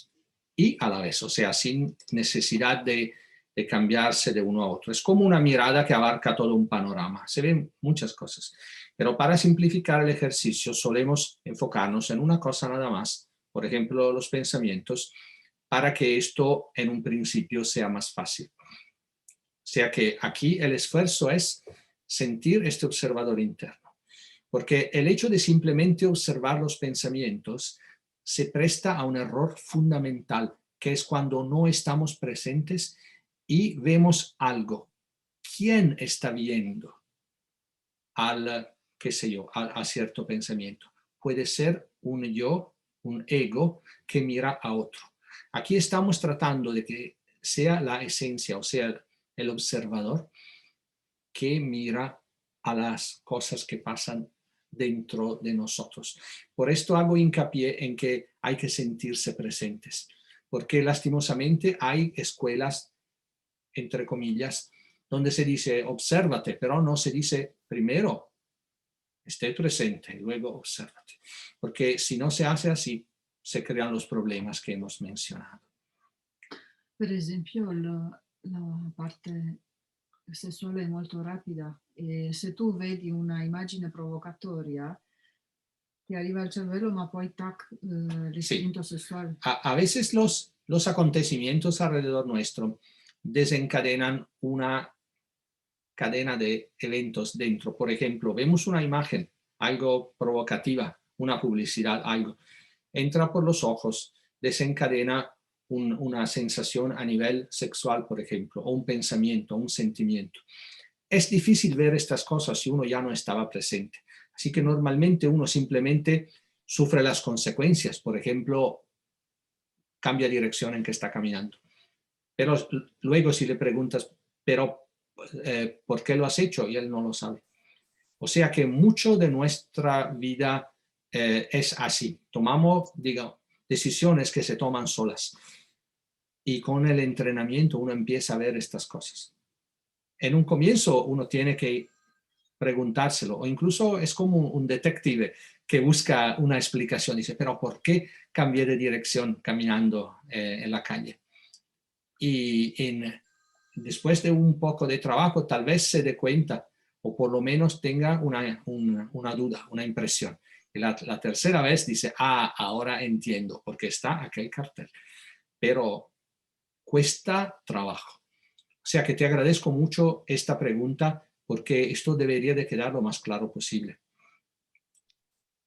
Y a la vez, o sea, sin necesidad de cambiarse de uno a otro. Es como una mirada que abarca todo un panorama. Se ven muchas cosas. Pero para simplificar el ejercicio solemos enfocarnos en una cosa nada más, por ejemplo, los pensamientos, para que esto en un principio sea más fácil. O sea que aquí el esfuerzo es sentir este observador interno. Porque el hecho de simplemente observar los pensamientos se presta a un error fundamental, que es cuando no estamos presentes y vemos algo. ¿Quién está viendo a cierto pensamiento? Puede ser un yo, un ego que mira a otro. Aquí estamos tratando de que sea la esencia, o sea, el observador que mira a las cosas que pasan dentro de nosotros. Por esto hago hincapié en que hay que sentirse presentes, porque lastimosamente hay escuelas, entre comillas, donde se dice obsérvate, pero no se dice primero esté presente y luego obsérvate, porque si no se hace así, se crean los problemas que hemos mencionado. Per esempio, la parte sessuale è molto rapida e se tu vedi una immagine provocatoria ti arriva al cervello, ma poi tac, l'istinto sessuale. A veces los acontecimientos alrededor nuestro desencadenan una cadena de eventos dentro. Por ejemplo, vemos una imagen, algo provocativa, una publicidad, algo. Entra por los ojos, desencadena una sensación a nivel sexual, por ejemplo, o un pensamiento, un sentimiento. Es difícil ver estas cosas si uno ya no estaba presente. Así que normalmente uno simplemente sufre las consecuencias. Por ejemplo, cambia dirección en que está caminando. Pero luego si le preguntas, pero ¿por qué lo has hecho? Y él no lo sabe. O sea que mucho de nuestra vida es así. Tomamos, digamos, decisiones que se toman solas. Y con el entrenamiento uno empieza a ver estas cosas. En un comienzo uno tiene que preguntárselo, o incluso es como un detective que busca una explicación. Dice, pero ¿por qué cambié de dirección caminando en la calle? Y después de un poco de trabajo tal vez se dé cuenta o por lo menos tenga una duda, una impresión. Y la tercera vez dice, ahora entiendo porque está aquel cartel. Pero cuesta trabajo. O sea que te agradezco mucho esta pregunta porque esto debería de quedar lo más claro posible.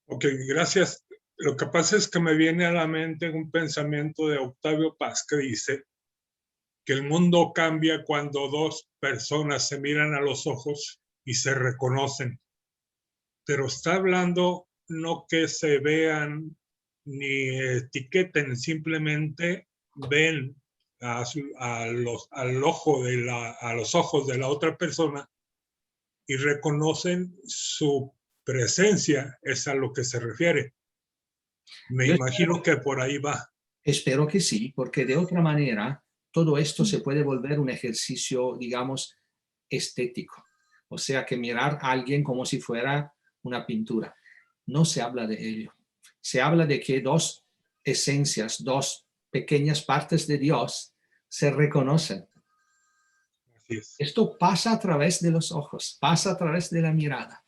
Ok, gracias. Lo que pasa es que me viene a la mente un pensamiento de Octavio Paz que dice que el mundo cambia cuando dos personas se miran a los ojos y se reconocen. Pero está hablando no que se vean ni etiqueten, simplemente ven a los ojos de la otra persona y reconocen su presencia, es a lo que se refiere. Me imagino que por ahí va. Espero que sí, porque de otra manera todo esto se puede volver un ejercicio, digamos, estético. O sea, que mirar a alguien como si fuera una pintura. No se habla de ello. Se habla de que dos esencias, dos pequeñas partes de Dios se reconocen. Así es. Esto pasa a través de los ojos, pasa a través de la mirada.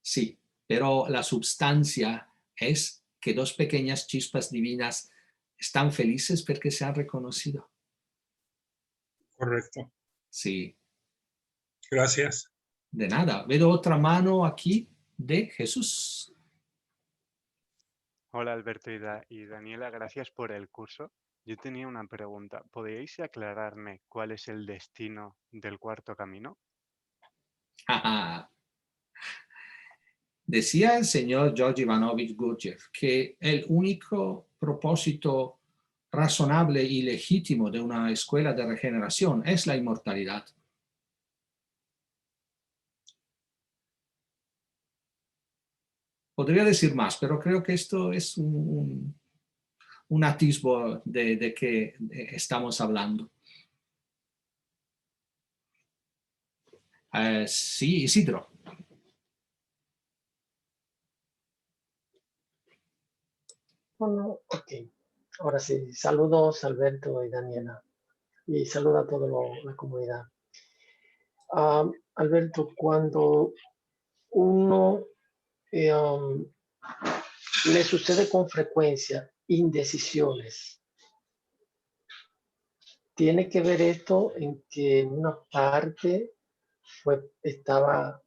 Sí, pero la substancia es que dos pequeñas chispas divinas están felices porque se han reconocido. Correcto. Sí. Gracias. De nada. Veo otra mano aquí de Jesús. Hola Alberto y Daniela, gracias por el curso. Yo tenía una pregunta. ¿Podríais aclararme cuál es el destino del cuarto camino? Decía el señor George Ivanovich Gurdjieff que el único propósito razonable y legítimo de una escuela de regeneración es la inmortalidad. Podría decir más, pero creo que esto es un atisbo de que estamos hablando. Sí, Isidro. Bueno, ok. Ahora sí, saludos Alberto y Daniela. Y saludo a toda la comunidad. Alberto, cuando uno le sucede con frecuencia indecisiones, tiene que ver esto en que una parte estaba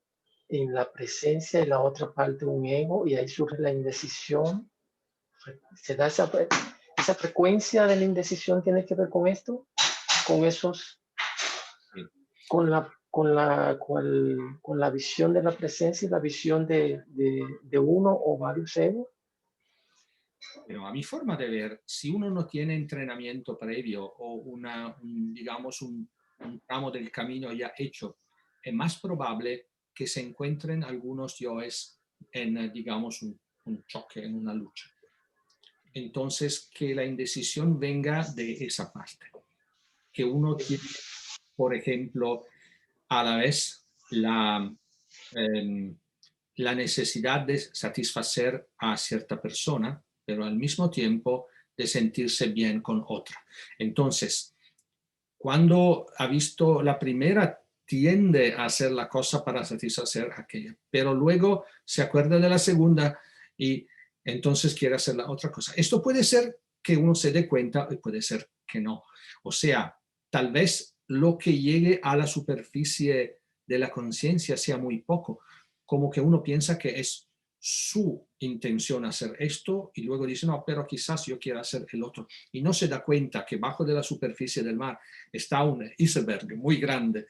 en la presencia y la otra parte un ego, y ahí surge la indecisión. ¿Se da esa frecuencia de la indecisión? ¿Tiene que ver con esto? ¿Con esos? Con la visión de la presencia y la visión de uno o varios egos. Pero a mi forma de ver, si uno no tiene entrenamiento previo o digamos un tramo del camino ya hecho, es más probable que se encuentren algunos yoes en, digamos, un choque, en una lucha. Entonces, que la indecisión venga de esa parte. Que uno tiene, por ejemplo, a la vez la necesidad de satisfacer a cierta persona, pero al mismo tiempo de sentirse bien con otra. Entonces, cuando ha visto la primera, tiende a hacer la cosa para satisfacer a aquella, pero luego se acuerda de la segunda y entonces quiere hacer la otra cosa. Esto puede ser que uno se dé cuenta y puede ser que no. O sea, tal vez lo que llegue a la superficie de la conciencia sea muy poco, como que uno piensa que es su intención hacer esto y luego dice, no, pero quizás yo quiera hacer el otro. Y no se da cuenta que bajo de la superficie del mar está un iceberg muy grande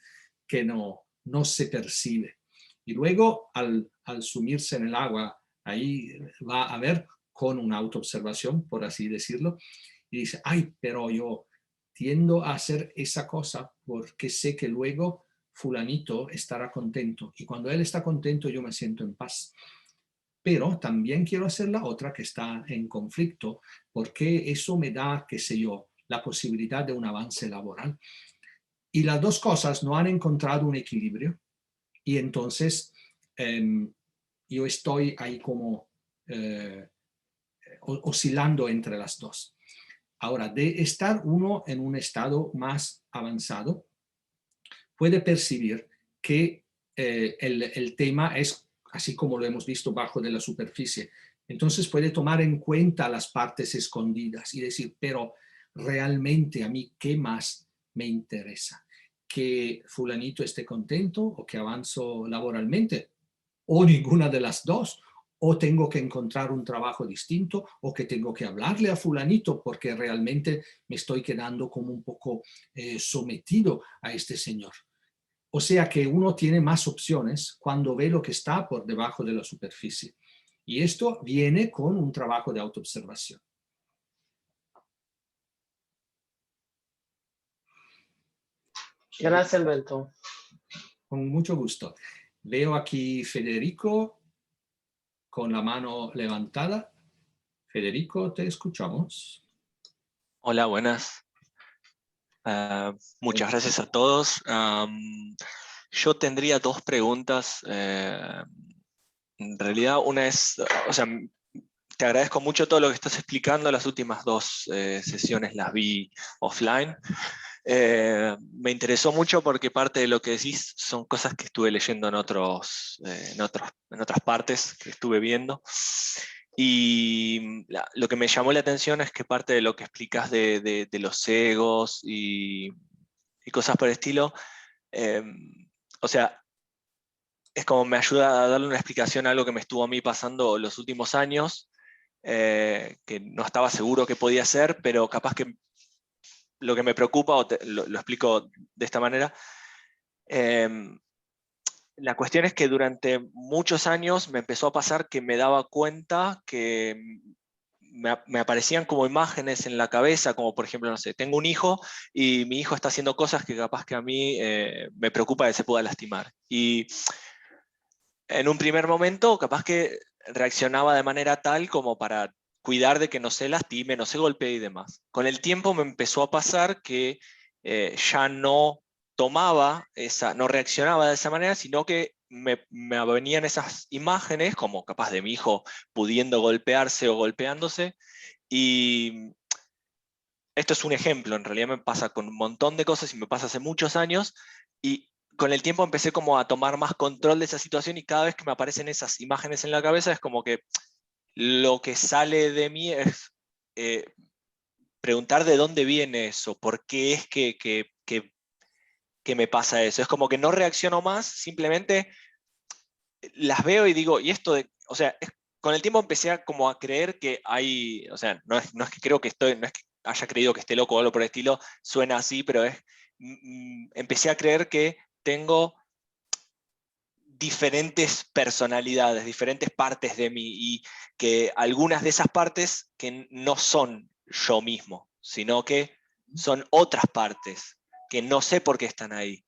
que no se percibe. Y luego al sumirse en el agua, ahí va a ver con una autoobservación, por así decirlo, y dice, ay, pero yo tiendo a hacer esa cosa porque sé que luego fulanito estará contento. Y cuando él está contento, yo me siento en paz. Pero también quiero hacer la otra que está en conflicto, porque eso me da, qué sé yo, la posibilidad de un avance laboral. Y las dos cosas no han encontrado un equilibrio. Y entonces yo estoy ahí como oscilando entre las dos. Ahora, de estar uno en un estado más avanzado, puede percibir que el tema es así como lo hemos visto bajo de la superficie. Entonces puede tomar en cuenta las partes escondidas y decir, pero realmente a mí, ¿qué más me interesa? ¿Que fulanito esté contento o que avanzo laboralmente? O ninguna de las dos. O tengo que encontrar un trabajo distinto, o que tengo que hablarle a fulanito porque realmente me estoy quedando como un poco sometido a este señor. O sea que uno tiene más opciones cuando ve lo que está por debajo de la superficie. Y esto viene con un trabajo de autoobservación. Gracias, Alberto. Con mucho gusto. Veo aquí Federico con la mano levantada. Federico, te escuchamos. Hola, buenas. Muchas gracias a todos. Yo tendría dos preguntas. En realidad, una es, o sea, te agradezco mucho todo lo que estás explicando. Las últimas dos sesiones las vi offline. Me interesó mucho porque parte de lo que decís son cosas que estuve leyendo en otras partes que estuve viendo. Y lo que me llamó la atención es que parte de lo que explicas de los egos y cosas por el estilo, o sea, es como me ayuda a darle una explicación a algo que me estuvo a mí pasando los últimos años, que no estaba seguro que podía ser, pero capaz que lo que me preocupa, o lo explico de esta manera, la cuestión es que durante muchos años me empezó a pasar que me daba cuenta que me aparecían como imágenes en la cabeza, como por ejemplo, no sé, tengo un hijo y mi hijo está haciendo cosas que capaz que a mí me preocupa que se pueda lastimar. Y en un primer momento capaz que reaccionaba de manera tal como para cuidar de que no se lastime, no se golpee y demás. Con el tiempo me empezó a pasar que ya no no reaccionaba de esa manera, sino que me venían esas imágenes, como capaz de mi hijo pudiendo golpearse o golpeándose, y esto es un ejemplo, en realidad me pasa con un montón de cosas y me pasa hace muchos años, y con el tiempo empecé como a tomar más control de esa situación, y cada vez que me aparecen esas imágenes en la cabeza es como que lo que sale de mí es preguntar de dónde viene eso, por qué es que me pasa eso. Es como que no reacciono más, simplemente las veo y digo, y esto o sea, con el tiempo empecé a como a creer que hay, o sea, no es que creo que no es que haya creído que esté loco o algo por el estilo, suena así, pero empecé a creer que tengo diferentes personalidades, diferentes partes de mí, y que algunas de esas partes que no son yo mismo, sino que son otras partes que no sé por qué están ahí.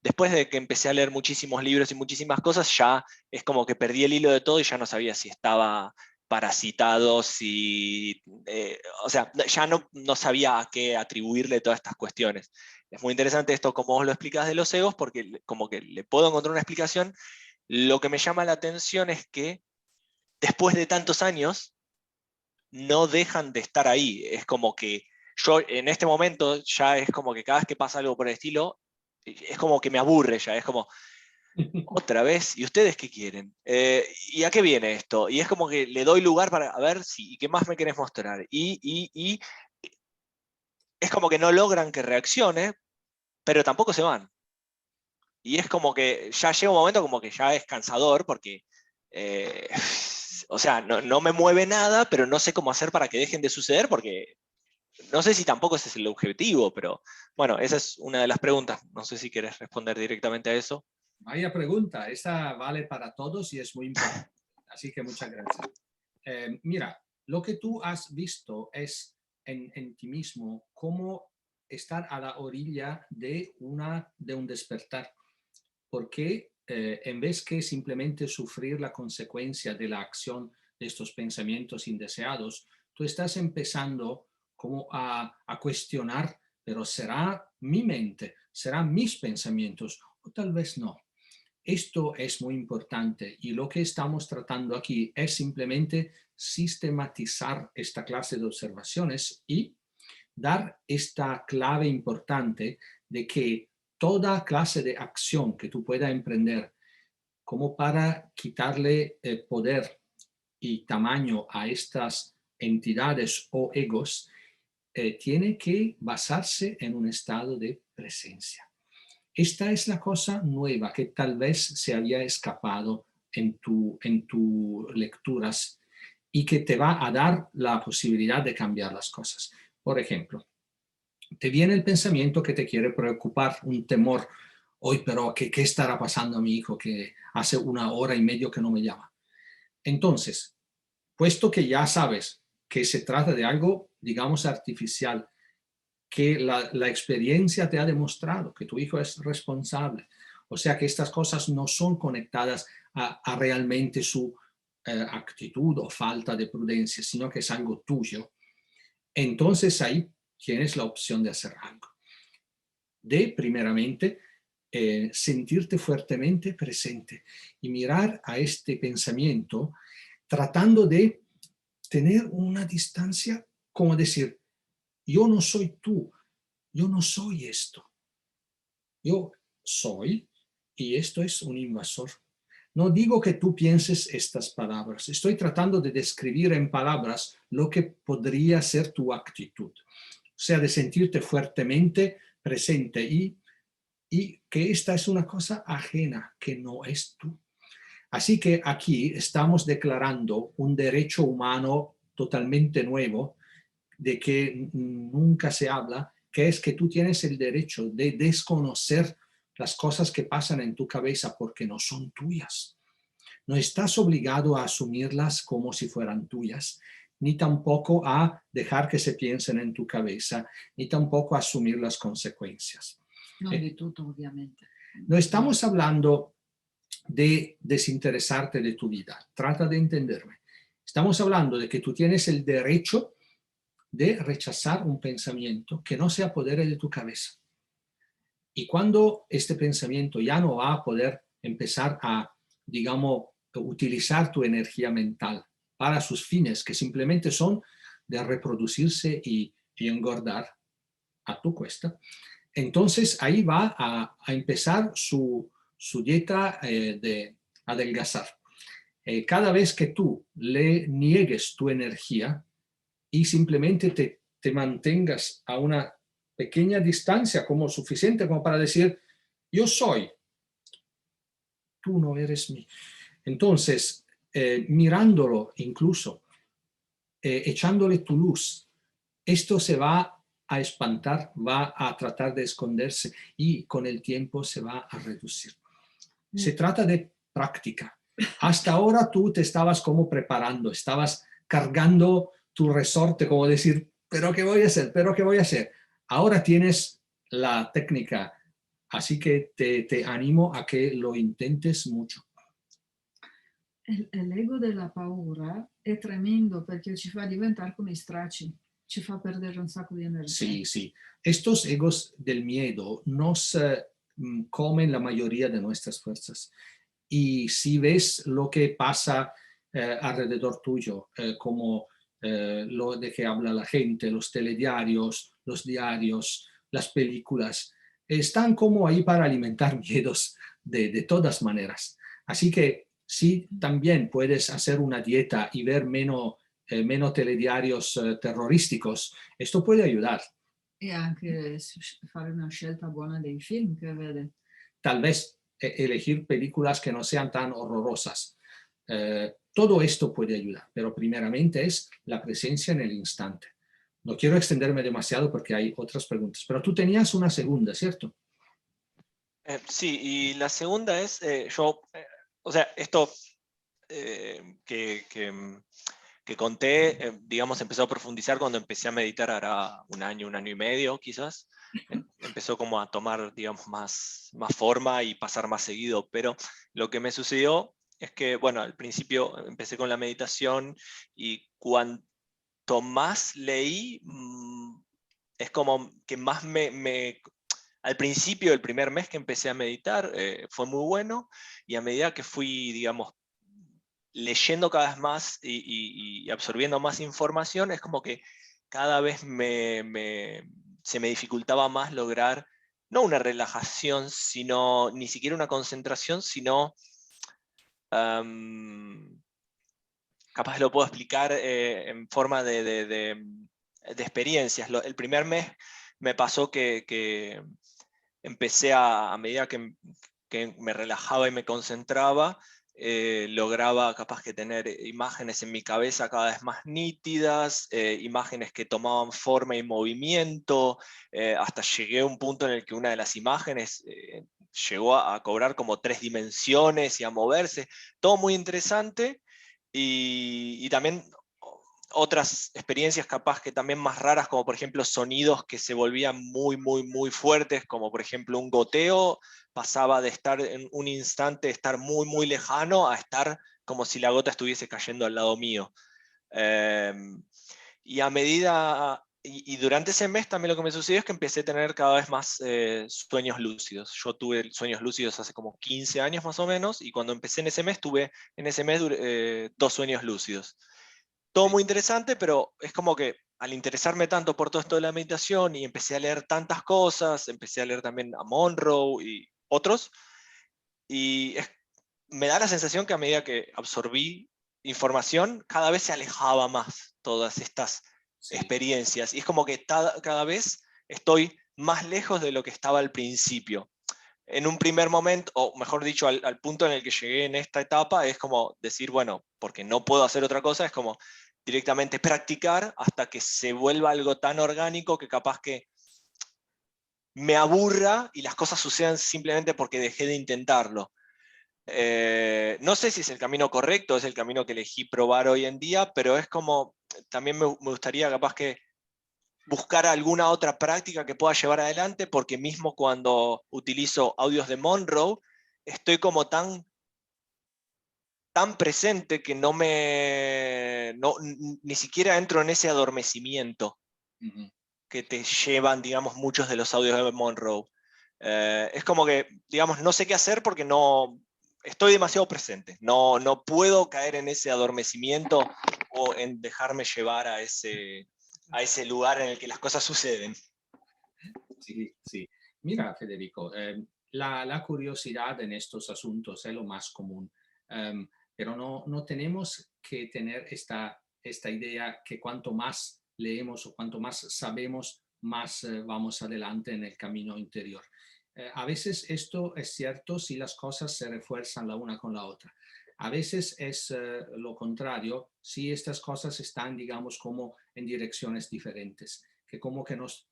Después de que empecé a leer muchísimos libros y muchísimas cosas, ya es como que perdí el hilo de todo y ya no sabía si estaba parasitado, o sea, ya no sabía a qué atribuirle todas estas cuestiones. Es muy interesante esto como vos lo explicás de los egos, porque como que le puedo encontrar una explicación. Lo que me llama la atención es que después de tantos años no dejan de estar ahí. Es como que yo en este momento ya es como que cada vez que pasa algo por el estilo, es como que me aburre ya, es como, otra vez, ¿y ustedes qué quieren? ¿Y a qué viene esto? Y es como que le doy lugar para, a ver, ¿y qué más me querés mostrar? Y es como que no logran que reaccione, pero tampoco se van. Y es como que ya llega un momento como que ya es cansador porque, o sea, no me mueve nada, pero no sé cómo hacer para que dejen de suceder porque no sé si tampoco ese es el objetivo, pero bueno, esa es una de las preguntas. No sé si quieres responder directamente a eso. Vaya pregunta, esta vale para todos y es muy importante. Así que muchas gracias. Mira, lo que tú has visto es en ti mismo cómo estar a la orilla de un despertar. Porque en vez que simplemente sufrir la consecuencia de la acción de estos pensamientos indeseados, tú estás empezando como a cuestionar, pero ¿será mi mente? ¿Serán mis pensamientos? O tal vez no. Esto es muy importante y lo que estamos tratando aquí es simplemente sistematizar esta clase de observaciones y dar esta clave importante de que toda clase de acción que tú puedas emprender como para quitarle poder y tamaño a estas entidades o egos, tiene que basarse en un estado de presencia. Esta es la cosa nueva que tal vez se había escapado en tus lecturas y que te va a dar la posibilidad de cambiar las cosas. Por ejemplo, te viene el pensamiento que te quiere preocupar, un temor. Hoy, pero, ¿qué estará pasando a mi hijo que hace 1 hora y media que no me llama? Entonces, puesto que ya sabes que se trata de algo, digamos, artificial, que la experiencia te ha demostrado que tu hijo es responsable, o sea que estas cosas no son conectadas a realmente su actitud o falta de prudencia, sino que es algo tuyo, entonces ahí tienes la opción de hacer algo. De, primeramente, sentirte fuertemente presente y mirar a este pensamiento tratando de tener una distancia, como decir, yo no soy tú, yo no soy esto, yo soy y esto es un invasor. No digo que tú pienses estas palabras, estoy tratando de describir en palabras lo que podría ser tu actitud. O sea, de sentirte fuertemente presente y que esta es una cosa ajena, que no es tú. Así que aquí estamos declarando un derecho humano totalmente nuevo, de que nunca se habla, que es que tú tienes el derecho de desconocer las cosas que pasan en tu cabeza porque no son tuyas. No estás obligado a asumirlas como si fueran tuyas, ni tampoco a dejar que se piensen en tu cabeza, ni tampoco a asumir las consecuencias. No de todo, obviamente. No estamos hablando de desinteresarte de tu vida. Trata de entenderme. Estamos hablando de que tú tienes el derecho de rechazar un pensamiento que no se apodere de tu cabeza. Y cuando este pensamiento ya no va a poder empezar a, digamos, utilizar tu energía mental para sus fines, que simplemente son de reproducirse y engordar a tu cuesta, entonces ahí va a empezar su dieta de adelgazar. Cada vez que tú le niegues tu energía y simplemente te mantengas a una pequeña distancia como suficiente como para decir, yo soy, tú no eres mí. Entonces, mirándolo incluso, echándole tu luz, esto se va a espantar, va a tratar de esconderse y con el tiempo se va a reducir. Se trata de práctica. Hasta ahora tú te estabas como preparando, estabas cargando tu resorte, como decir, ¿pero qué voy a hacer? ¿Pero qué voy a hacer? Ahora tienes la técnica, así que te animo a que lo intentes mucho. L'ego della paura è tremendo perché ci fa diventare come stracci, ci fa perdere un sacco di energia. Sí, sí. Estos egos del miedo nos comen la mayoría de nuestras fuerzas. Y si ves lo que pasa alrededor tuyo, como lo de que habla la gente, los telediarios, los diarios, las películas, están como ahí para alimentar miedos de todas maneras. Así que sí, también puedes hacer una dieta y ver menos telediarios terrorísticos. Esto puede ayudar, E anche fare una scelta buona dei film che vede. Tal vez elegir películas que no sean tan horrorosas. Todo esto puede ayudar, pero primeramente es la presencia en el instante. No quiero extenderme demasiado porque hay otras preguntas, pero tú tenías una segunda, ¿cierto? Sí, y la segunda es, o sea, esto que conté, digamos, empezó a profundizar cuando empecé a meditar hará un año y medio quizás. Empezó como a tomar, digamos, más forma y pasar más seguido, pero lo que me sucedió es que, bueno, al principio empecé con la meditación y cuanto más leí, es como que más al principio, el primer mes que empecé a meditar, fue muy bueno, y a medida que fui, digamos, leyendo cada vez más y absorbiendo más información, es como que cada vez se me dificultaba más lograr, no una relajación, sino ni siquiera una concentración, sino, capaz lo puedo explicar en forma de experiencias. El primer mes me pasó que empecé a medida que me relajaba y me concentraba, lograba capaz que tener imágenes en mi cabeza cada vez más nítidas, imágenes que tomaban forma y movimiento, hasta llegué a un punto en el que una de las imágenes llegó a cobrar como 3 dimensiones y a moverse, todo muy interesante, y también otras experiencias capaz que también más raras, como por ejemplo sonidos que se volvían muy fuertes, como por ejemplo un goteo, pasaba de estar en un instante, estar muy lejano, a estar como si la gota estuviese cayendo al lado mío. Y a medida, y durante ese mes también lo que me sucedió es que empecé a tener cada vez más sueños lúcidos. Yo tuve sueños lúcidos hace como 15 años más o menos, y cuando empecé en ese mes, tuve en ese mes 2 sueños lúcidos. Todo muy interesante, pero es como que al interesarme tanto por todo esto de la meditación y empecé a leer tantas cosas, empecé a leer también a Monroe y otros, y me da la sensación que a medida que absorbí información, cada vez se alejaba más todas estas experiencias, y es como que cada vez estoy más lejos de lo que estaba al principio. En un primer momento, o mejor dicho, al punto en el que llegué en esta etapa, es como decir, bueno, porque no puedo hacer otra cosa, es como directamente practicar hasta que se vuelva algo tan orgánico que capaz que me aburra y las cosas sucedan simplemente porque dejé de intentarlo. No sé si es el camino correcto, es el camino que elegí probar hoy en día, pero es como, también me gustaría capaz que buscar alguna otra práctica que pueda llevar adelante, porque mismo cuando utilizo audios de Monroe, estoy como tan presente que ni siquiera entro en ese adormecimiento que te llevan, digamos, muchos de los audios de Monroe. Es como que, digamos, no sé qué hacer porque no estoy demasiado presente. No puedo caer en ese adormecimiento o en dejarme llevar a ese lugar en el que las cosas suceden. Sí, sí. Mira, Federico, la curiosidad en estos asuntos es lo más común, pero no tenemos que tener esta idea que cuanto más leemos o cuanto más sabemos, más vamos adelante en el camino interior. A veces esto es cierto si las cosas se refuerzan la una con la otra. A veces es lo contrario si estas cosas están, digamos, como en direcciones diferentes, que como que nos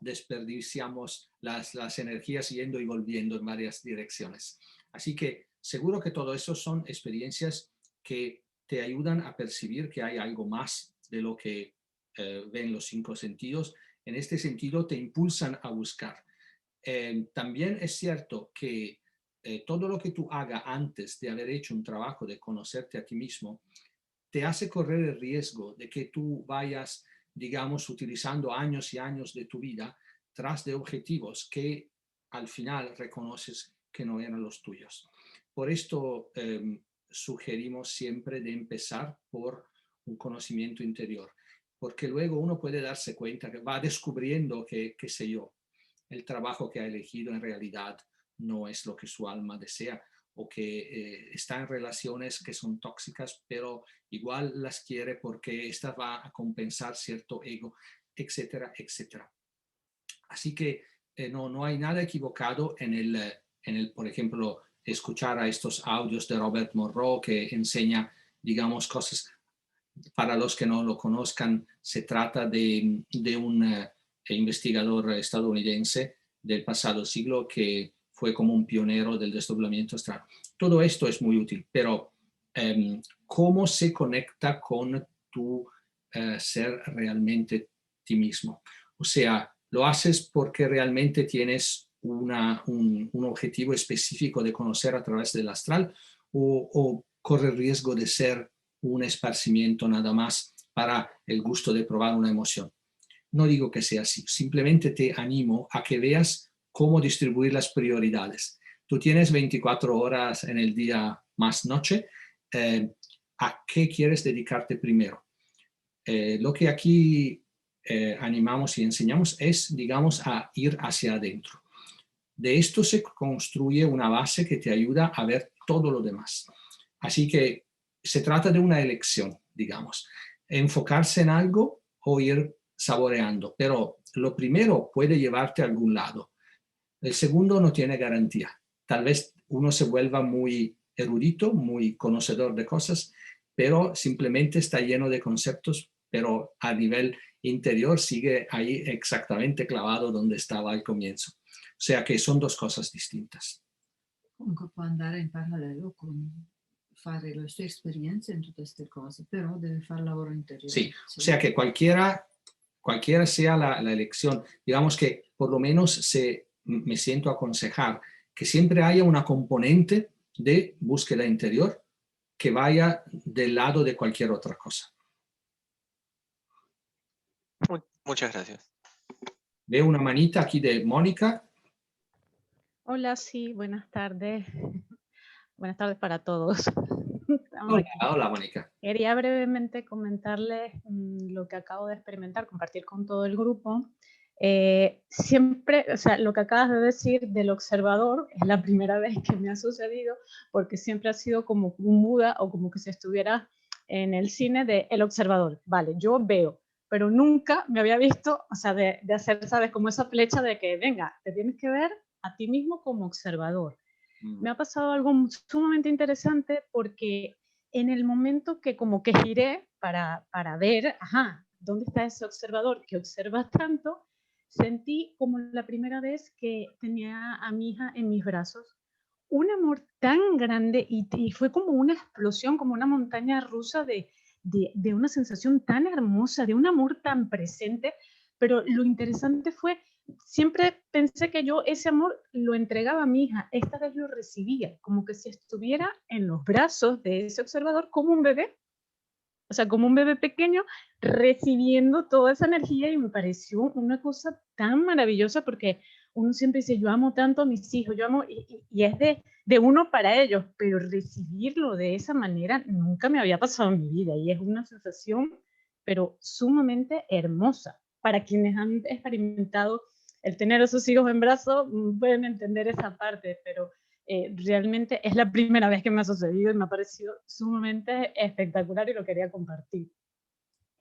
desperdiciamos las energías yendo y volviendo en varias direcciones. Así que seguro que todo eso son experiencias que te ayudan a percibir que hay algo más de lo que ven los 5 sentidos. En este sentido, te impulsan a buscar. También es cierto que todo lo que tú hagas antes de haber hecho un trabajo de conocerte a ti mismo, te hace correr el riesgo de que tú vayas, digamos, utilizando años y años de tu vida tras de objetivos que al final reconoces que no eran los tuyos. Por esto sugerimos siempre de empezar por un conocimiento interior, porque luego uno puede darse cuenta que va descubriendo que, qué sé yo, el trabajo que ha elegido en realidad no es lo que su alma desea, o que está en relaciones que son tóxicas, pero igual las quiere porque esta va a compensar cierto ego. etcétera, etcétera. Así que no hay nada equivocado en el, por ejemplo, escuchar a estos audios de Robert Monroe que enseña, digamos, cosas. Para los que no lo conozcan, se trata de un investigador estadounidense del pasado siglo que fue como un pionero del desdoblamiento astral. Todo esto es muy útil, pero ¿cómo se conecta con tu ser realmente ti mismo? O sea, ¿lo haces porque realmente tienes un objetivo específico de conocer a través del astral o corre el riesgo de ser un esparcimiento nada más para el gusto de probar una emoción? No digo que sea así, simplemente te animo a que veas cómo distribuir las prioridades. Tú tienes 24 horas en el día más noche. ¿A qué quieres dedicarte primero? Lo que aquí animamos y enseñamos es, digamos, a ir hacia adentro. De esto se construye una base que te ayuda a ver todo lo demás. Así que se trata de una elección, digamos, enfocarse en algo o ir saboreando, pero lo primero puede llevarte a algún lado. El segundo no tiene garantía. Tal vez uno se vuelva muy erudito, muy conocedor de cosas, pero simplemente está lleno de conceptos, pero a nivel interior sigue ahí exactamente clavado donde estaba al comienzo. O sea que son dos cosas distintas. Comunque può andare in parallelo con fare le sue esperienze in tutte queste cose, però deve fare lavoro interiore. Sí, o sea que cualquiera sea la elección, digamos que por lo menos me siento a aconsejar que siempre haya una componente de búsqueda interior que vaya del lado de cualquier otra cosa. Muchas gracias. Veo una manita aquí de Mónica. Hola, sí, buenas tardes. Buenas tardes para todos. Hola, Mónica. Quería brevemente comentarles lo que acabo de experimentar, compartir con todo el grupo. Siempre, o sea, lo que acabas de decir del observador es la primera vez que me ha sucedido, porque siempre ha sido como un Buda o como que si estuviera en el cine de el observador. Vale, yo veo, pero nunca me había visto, o sea, de hacer, ¿sabes? Como esa flecha de que, venga, te tienes que ver a ti mismo como observador. Me ha pasado algo sumamente interesante porque en el momento que como que giré para ver, ajá, ¿dónde está ese observador que observa tanto? Sentí como la primera vez que tenía a mi hija en mis brazos un amor tan grande y fue como una explosión, como una montaña rusa de una sensación tan hermosa, de un amor tan presente, pero lo interesante fue siempre pensé que yo ese amor lo entregaba a mi hija, esta vez lo recibía, como que si estuviera en los brazos de ese observador como un bebé, o sea, como un bebé pequeño recibiendo toda esa energía y me pareció una cosa tan maravillosa porque uno siempre dice, yo amo tanto a mis hijos, yo amo, y es de uno para ellos, pero recibirlo de esa manera nunca me había pasado en mi vida y es una sensación, pero sumamente hermosa. Para quienes han experimentado el tener a sus hijos en brazos, pueden entender esa parte, pero realmente es la primera vez que me ha sucedido y me ha parecido sumamente espectacular y lo quería compartir.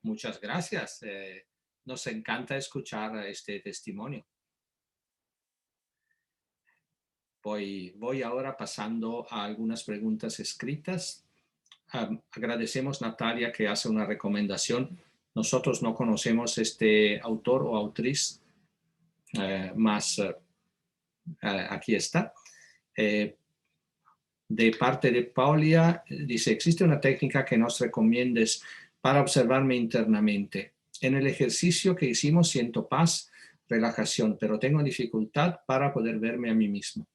Muchas gracias. Nos encanta escuchar este testimonio. Voy ahora pasando a algunas preguntas escritas. Agradecemos, Natalia, que hace una recomendación. Nosotros no conocemos este autor o autriz, más aquí está. De parte de Paulia, dice, ¿existe una técnica que nos recomiendes para observarme internamente? En el ejercicio que hicimos siento paz, relajación, pero tengo dificultad para poder verme a mí mismo.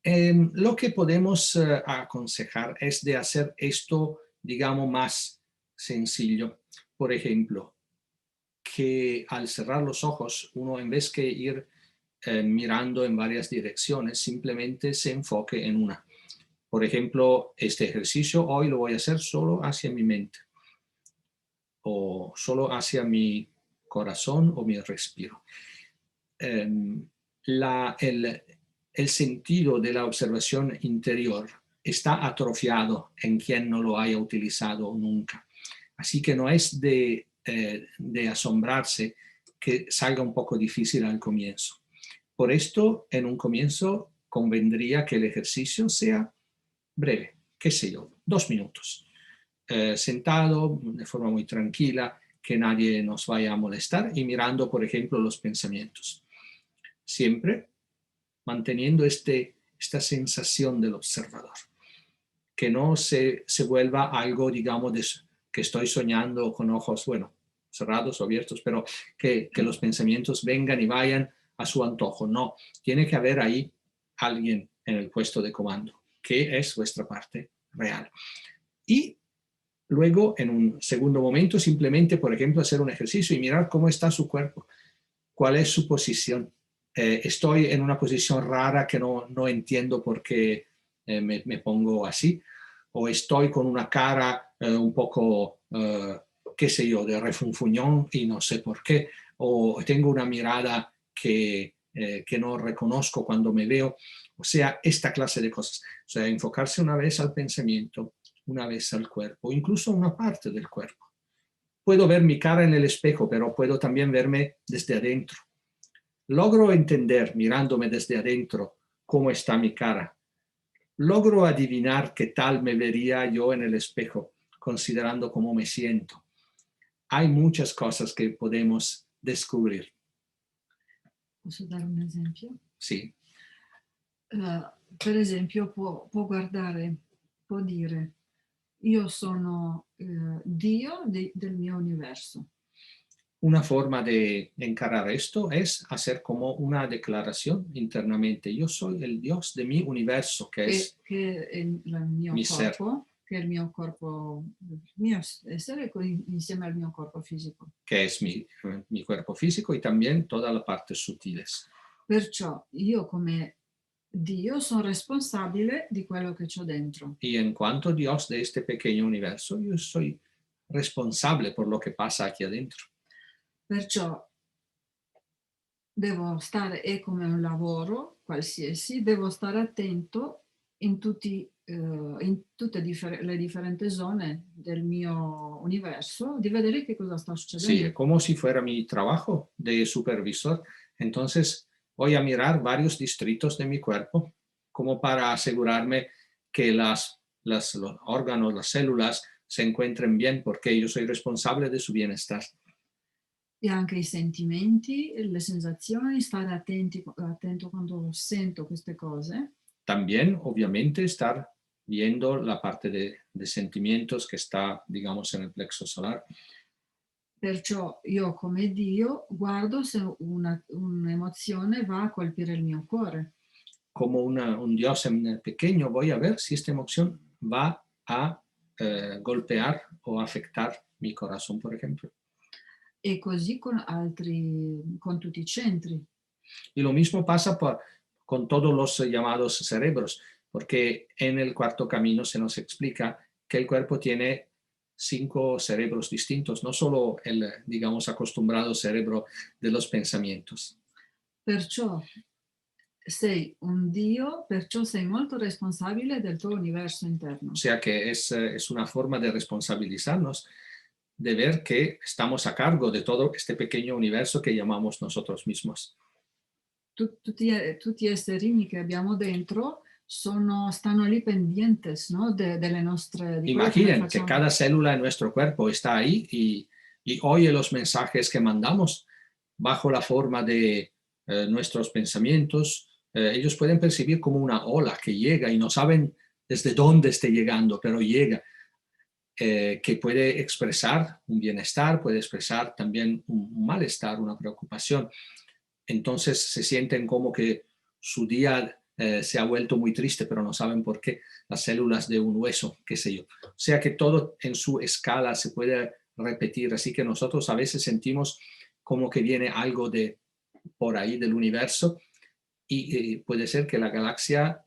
Lo que podemos aconsejar es de hacer esto, digamos, más sencillo. Por ejemplo, que al cerrar los ojos, uno en vez que ir mirando en varias direcciones, simplemente se enfoque en una. Por ejemplo, este ejercicio hoy lo voy a hacer solo hacia mi mente o solo hacia mi corazón o mi respiro. El sentido de la observación interior está atrofiado en quien no lo haya utilizado nunca. Así que no es de de asombrarse que salga un poco difícil al comienzo. Por esto, en un comienzo convendría que el ejercicio sea breve, qué sé yo, 2 minutos. Sentado de forma muy tranquila, que nadie nos vaya a molestar y mirando, por ejemplo, los pensamientos. Siempre manteniendo esta sensación del observador. Que no se vuelva algo, digamos, que estoy soñando con ojos, bueno, cerrados o abiertos, pero que los pensamientos vengan y vayan a su antojo. No, tiene que haber ahí alguien en el puesto de comando, que es vuestra parte real. Y luego, en un segundo momento, simplemente, por ejemplo, hacer un ejercicio y mirar cómo está su cuerpo, cuál es su posición. Estoy en una posición rara que no entiendo por qué me pongo así, o estoy con una cara un poco, qué sé yo, de refunfuñón y no sé por qué, o tengo una mirada que no reconozco cuando me veo. O sea, esta clase de cosas. O sea, enfocarse una vez al pensamiento, una vez al cuerpo, incluso una parte del cuerpo. Puedo ver mi cara en el espejo, pero puedo también verme desde adentro. Logro entender, mirándome desde adentro, cómo está mi cara. Logro adivinar qué tal me vería yo en el espejo, considerando cómo me siento. Hay muchas cosas que podemos descubrir. Posso dare un esempio? Sì. Per esempio può guardare, può dire io sono Dio del mio universo. Una forma de encarar esto es hacer como una declaración internamente. Yo soy el Dios de mi universo, que es il mio mi corpo, che è il mio corpo, il mio essere insieme al mio corpo fisico. que es mi cuerpo físico y también todas las partes sutiles. Perciò io come Dio sono responsabile di quello che c'ho dentro. Y en cuanto Dios de este pequeño universo, yo soy responsable por lo que pasa aquí adentro. Perciò devo stare, è come un lavoro qualsiasi, devo stare attento in tutte le differenti zone del mio universo, di vedere che cosa sta succedendo. Sí, como si fuera mi trabajo de supervisor. Entonces voy a mirar varios distritos de mi cuerpo como para asegurarme que los órganos, las células se encuentren bien porque yo soy responsable de su bienestar. E anche i sentimenti, le sensazioni, stare attento quando sento queste cose. También, obviamente, estar viendo la parte de sentimientos que está, digamos, en el plexo solar. Perciò io come Dio guardo se un'emozione va a colpire il mio cuore. Como un Dios pequeño, voy a ver si esta emoción va a golpear o afectar mi corazón, por ejemplo. E così con tutti i centri. Y lo mismo pasa con todos los llamados cerebros, porque en el cuarto camino se nos explica que el cuerpo tiene 5 cerebros distintos, no solo el, digamos, acostumbrado cerebro de los pensamientos. Perciò sei un Dio, perciò sei molto responsabile del tuo universo interno. O sea que es una forma de responsabilizarnos, de ver que estamos a cargo de todo este pequeño universo que llamamos nosotros mismos. Tutti gli esserini che abbiamo dentro stanno lì pendientes, ¿no? delle nostre... Imaginen que cada célula en nuestro cuerpo está ahí y oye los mensajes que mandamos bajo la forma de nuestros pensamientos. Ellos pueden percibir como una ola que llega y no saben desde dónde esté llegando, pero llega. Que puede expresar un bienestar, puede expresar también un malestar, una preocupación. Entonces se sienten como que su día se ha vuelto muy triste, pero no saben por qué. Las células de un hueso, qué sé yo. O sea que todo en su escala se puede repetir, así que nosotros a veces sentimos como que viene algo de por ahí del universo y puede ser que la galaxia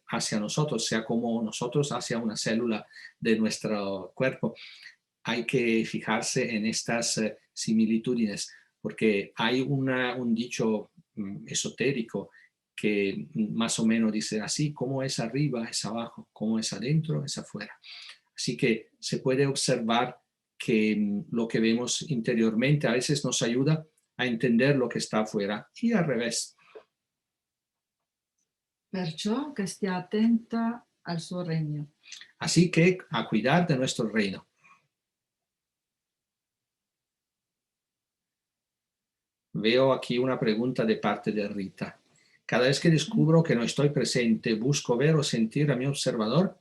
hacia nosotros sea como nosotros hacia una célula de nuestro cuerpo. Hay que fijarse en estas similitudes, porque hay un dicho esotérico que más o menos dice así, como es arriba es abajo, como es adentro es afuera. Así que se puede observar que lo que vemos interiormente a veces nos ayuda a entender lo che sta afuera y al revés. Perciò che stia attenta al suo regno. Así que a cuidar de nuestro reino. Veo aquí una pregunta de parte de Rita. Cada vez que descubro que no estoy presente, ¿busco ver o sentir a mi observador?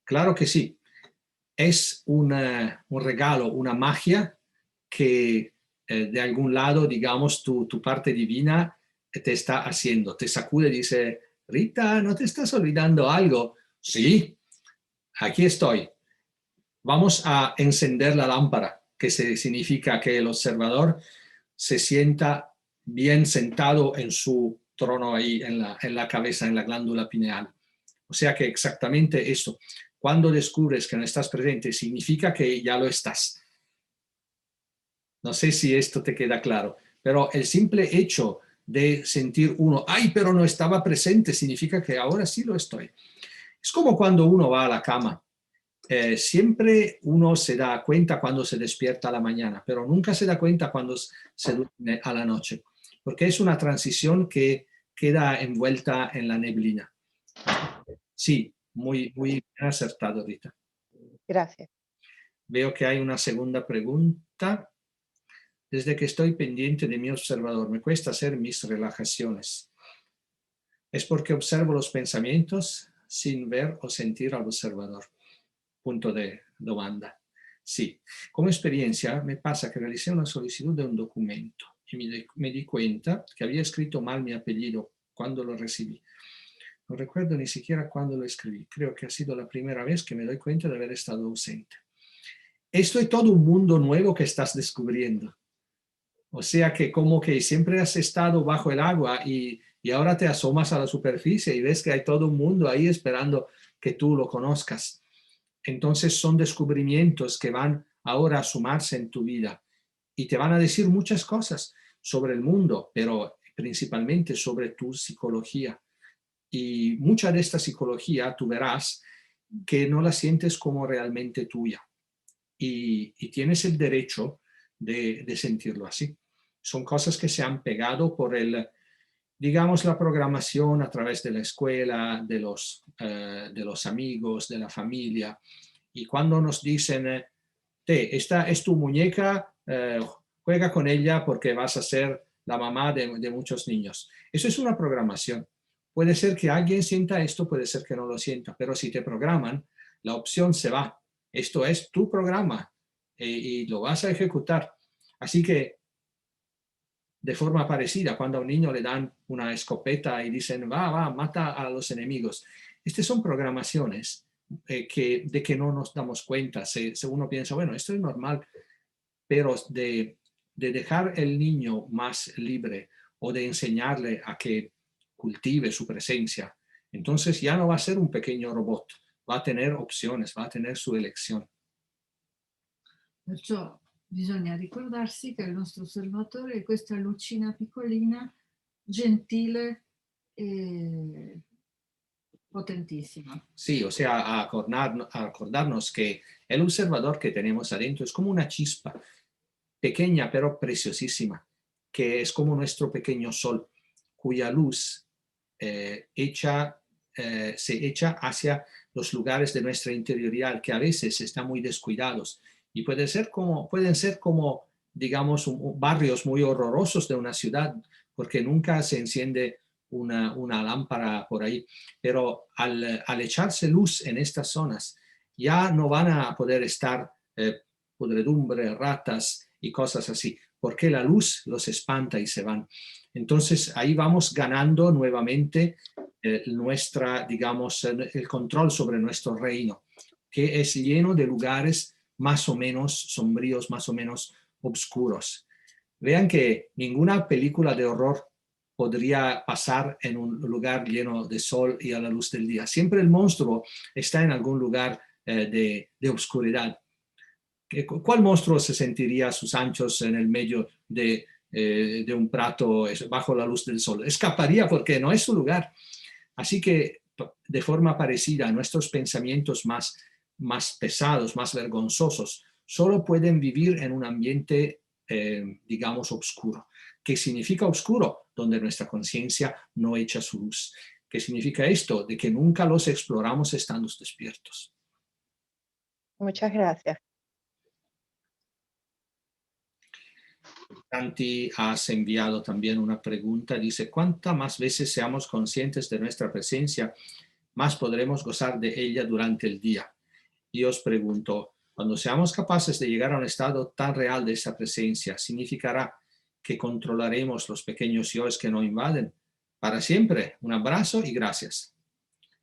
Claro que sí. Es un regalo, una magia que de algún lado, digamos, tu parte divina te está haciendo. Te sacude y dice, Rita, ¿no te estás olvidando algo? Sí, aquí estoy. Vamos a encender la lámpara, que significa que el observador se sienta bien sentado en su trono ahí, en la cabeza, en la glándula pineal. O sea que exactamente eso. Cuando descubres que no estás presente, significa que ya lo estás. No sé si esto te queda claro, pero el simple hecho de sentir uno, ay, pero no estaba presente, significa que ahora sí lo estoy. Es como cuando uno va a la cama. Siempre uno se da cuenta cuando se despierta a la mañana, pero nunca se da cuenta cuando se duerme a la noche, porque es una transición que queda envuelta en la neblina. Sí, muy bien acertado, Rita. Gracias. Veo que hay una segunda pregunta. Desde que estoy pendiente de mi observador, me cuesta hacer mis relajaciones. ¿Es porque observo los pensamientos sin ver o sentir al observador? Punto de domanda. Sí, como experiencia me pasa que realicé una solicitud de un documento y me di cuenta que había escrito mal mi apellido cuando lo recibí. No recuerdo ni siquiera cuándo lo escribí. Creo que ha sido la primera vez que me doy cuenta de haber estado ausente. Esto es todo un mundo nuevo que estás descubriendo. O sea que como que siempre has estado bajo el agua y ahora te asomas a la superficie y ves que hay todo un mundo ahí esperando que tú lo conozcas. Entonces son descubrimientos que van ahora a sumarse en tu vida y te van a decir muchas cosas sobre el mundo, pero principalmente sobre tu psicología. Y mucha de esta psicología tú verás que no la sientes como realmente tuya. Y tienes el derecho de sentirlo así. Son cosas que se han pegado por digamos, la programación a través de la escuela, de los amigos, de la familia. Y cuando nos dicen, esta es tu muñeca, juega con ella porque vas a ser la mamá de muchos niños. Eso es una programación. Puede ser que alguien sienta esto, puede ser que no lo sienta, pero si te programan, la opción se va. Esto es tu programa y lo vas a ejecutar. Así que, de forma parecida, cuando a un niño le dan una escopeta y dicen, va, mata a los enemigos. Estas son programaciones de que no nos damos cuenta. Si uno piensa, bueno, esto es normal, pero de dejar el niño más libre o de enseñarle a que cultive su presencia, entonces ya no va a ser un pequeño robot, va a tener opciones, va a tener su elección. Perciò bisogna ricordarsi che il nostro osservatore è questa lucina piccolina, gentile e potentísima. Sí, o sea, acordarnos que el observador que tenemos adentro es como una chispa, pequeña pero preciosísima, que es como nuestro pequeño sol, cuya luz se echa hacia los lugares de nuestra interioridad que a veces están muy descuidados y pueden ser como digamos, barrios muy horrorosos de una ciudad, porque nunca se enciende una lámpara por ahí, pero al echarse luz en estas zonas ya no van a poder estar podredumbre, ratas y cosas así, porque la luz los espanta y se van. Entonces ahí vamos ganando nuevamente digamos, el control sobre nuestro reino, que es lleno de lugares más o menos sombríos, más o menos oscuros. Vean que ninguna película de horror podría pasar en un lugar lleno de sol y a la luz del día. Siempre el monstruo está en algún lugar de oscuridad. ¿Cuál monstruo se sentiría a sus anchos en el medio de un prato bajo la luz del sol? Escaparía porque no es su lugar. Así que, de forma parecida, nuestros pensamientos más pesados, más vergonzosos, solo pueden vivir en un ambiente, digamos, oscuro. ¿Qué significa oscuro? Donde nuestra conciencia no echa su luz. ¿Qué significa esto? De que nunca los exploramos estando despiertos. Muchas gracias. Santi, has enviado también una pregunta. Dice, ¿cuántas más veces seamos conscientes de nuestra presencia, más podremos gozar de ella durante el día? Y os pregunto, cuando seamos capaces de llegar a un estado tan real de esa presencia, ¿significará que controlaremos los pequeños yoes que nos invaden? Para siempre, un abrazo y gracias.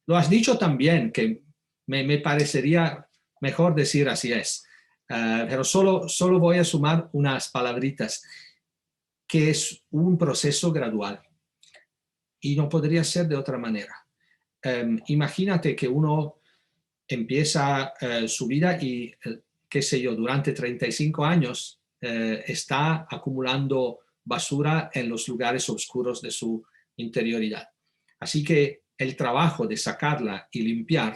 Lo has dicho también, que me parecería mejor decir así es. Pero solo voy a sumar unas palabritas, que es un proceso gradual y no podría ser de otra manera. Imagínate que uno empieza su vida y, qué sé yo, durante 35 años está acumulando basura en los lugares oscuros de su interioridad. Así que el trabajo de sacarla y limpiar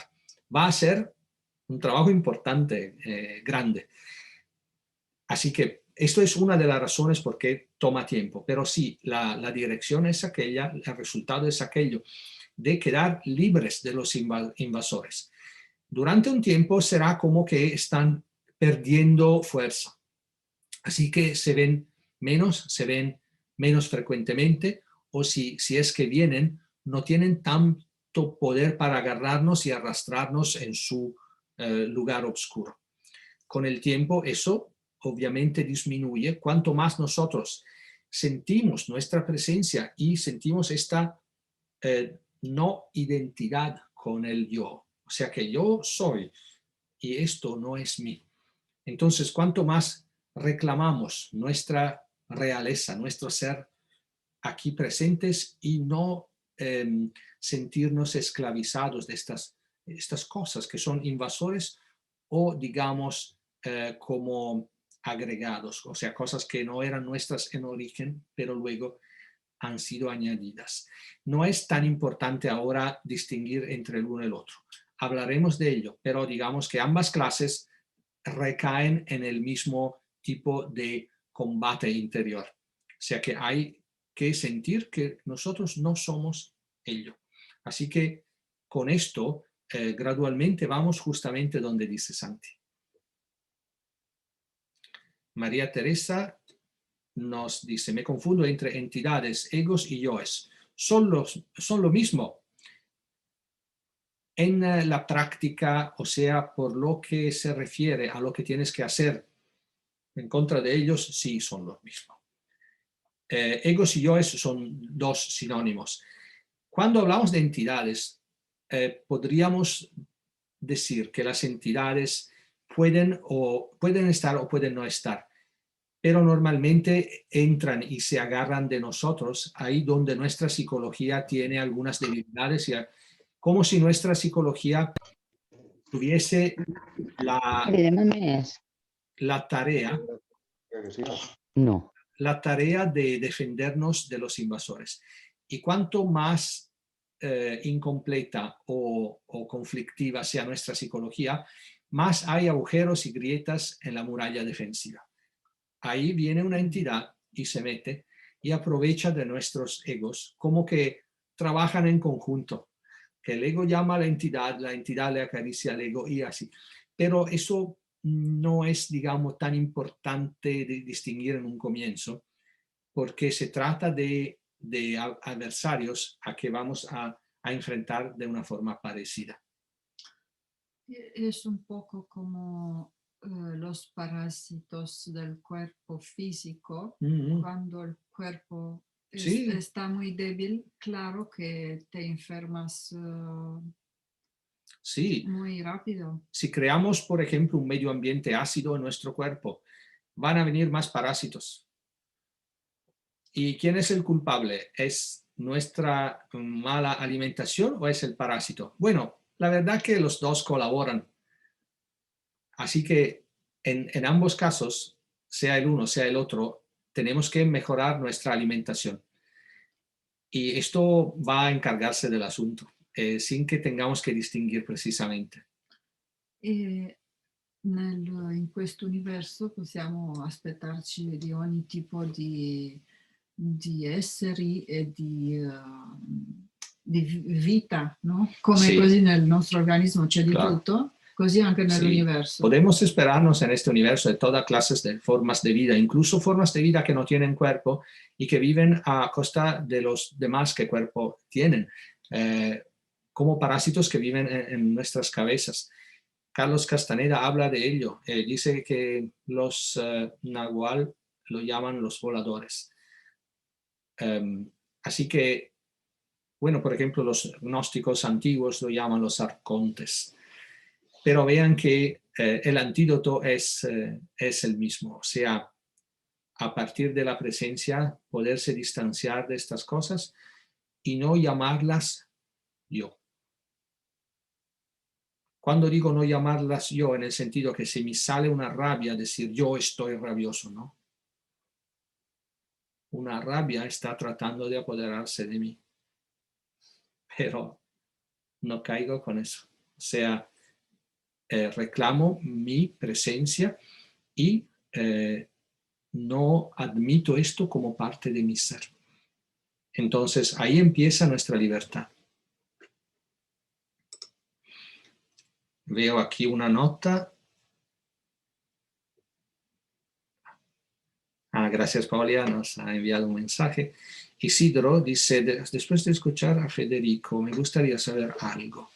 va a ser un trabajo importante, grande. Así que esto es una de las razones por qué toma tiempo, pero sí, la dirección es aquella, el resultado es aquello de quedar libres de los invasores. Durante un tiempo será como que están perdiendo fuerza, así que se ven menos frecuentemente, o si es que vienen, no tienen tanto poder para agarrarnos y arrastrarnos en su lugar oscuro. Con el tiempo eso obviamente disminuye. Cuanto más nosotros sentimos nuestra presencia y sentimos esta no identidad con el yo, o sea que yo soy y esto no es mí. Entonces, cuanto más reclamamos nuestra realeza, nuestro ser aquí presentes y no sentirnos esclavizados de estas cosas que son invasores o, digamos, como agregados, o sea, cosas que no eran nuestras en origen, pero luego han sido añadidas. No es tan importante ahora distinguir entre el uno y el otro. Hablaremos de ello, pero digamos que ambas clases recaen en el mismo tipo de combate interior. O sea que hay que sentir que nosotros no somos ello. Así que con esto, gradualmente vamos justamente donde dice Santi. María Teresa nos dice, me confundo entre entidades, egos y yoes. Son lo mismo en la práctica, o sea, por lo que se refiere a lo que tienes que hacer en contra de ellos, sí son lo mismo. Egos y yoes son dos sinónimos. Cuando hablamos de entidades, podríamos decir que las entidades pueden estar o pueden no estar, pero normalmente entran y se agarran de nosotros ahí donde nuestra psicología tiene algunas debilidades, como si nuestra psicología tuviese la tarea de defendernos de los invasores. Y cuanto más incompleta o conflictiva sea nuestra psicología, más hay agujeros y grietas en la muralla defensiva. Ahí viene una entidad y se mete y aprovecha de nuestros egos, como que trabajan en conjunto, que el ego llama a la entidad le acaricia al ego y así. Pero eso no es, digamos, tan importante de distinguir en un comienzo, porque se trata de adversarios a que vamos a enfrentar de una forma parecida. Es un poco como los parásitos del cuerpo físico. Cuando el cuerpo está muy débil, claro que te enfermas muy rápido. Si creamos, por ejemplo, un medio ambiente ácido en nuestro cuerpo, van a venir más parásitos. ¿Y quién es el culpable? ¿Es nuestra mala alimentación o es el parásito? Bueno, la verdad que los dos colaboran. Así que en ambos casos, sea el uno, sea el otro, tenemos que mejorar nuestra alimentación. Y esto va a encargarse del asunto, sin que tengamos que distinguir precisamente. in questo universo possiamo aspettarci di ogni tipo di esseri e di vita, no? Come Sí. così nel nostro organismo c'è di Claro. tutto, così anche Sí, nell'universo. podemos esperarnos en este universo de todas clases de formas de vida, incluso formas de vida que no tienen cuerpo y que viven a costa de los demás que cuerpo tienen, como parásitos que viven en nuestras cabezas. Carlos Castaneda habla de ello, dice que los nahual lo llaman los voladores. Así que, bueno, por ejemplo, los gnósticos antiguos lo llaman los arcontes. Pero vean que el antídoto es el mismo, o sea, a partir de la presencia poderse distanciar de estas cosas y no llamarlas yo. Cuando digo no llamarlas yo, en el sentido que si me sale una rabia, decir yo estoy rabioso, ¿no? Una rabia está tratando de apoderarse de mí, pero no caigo con eso. O sea, reclamo mi presencia y no admito esto como parte de mi ser. Entonces, ahí empieza nuestra libertad. Veo aquí una nota. Gracias, Paola, nos ha enviado un mensaje. Isidro dice, después de escuchar a Federico, me gustaría saber algo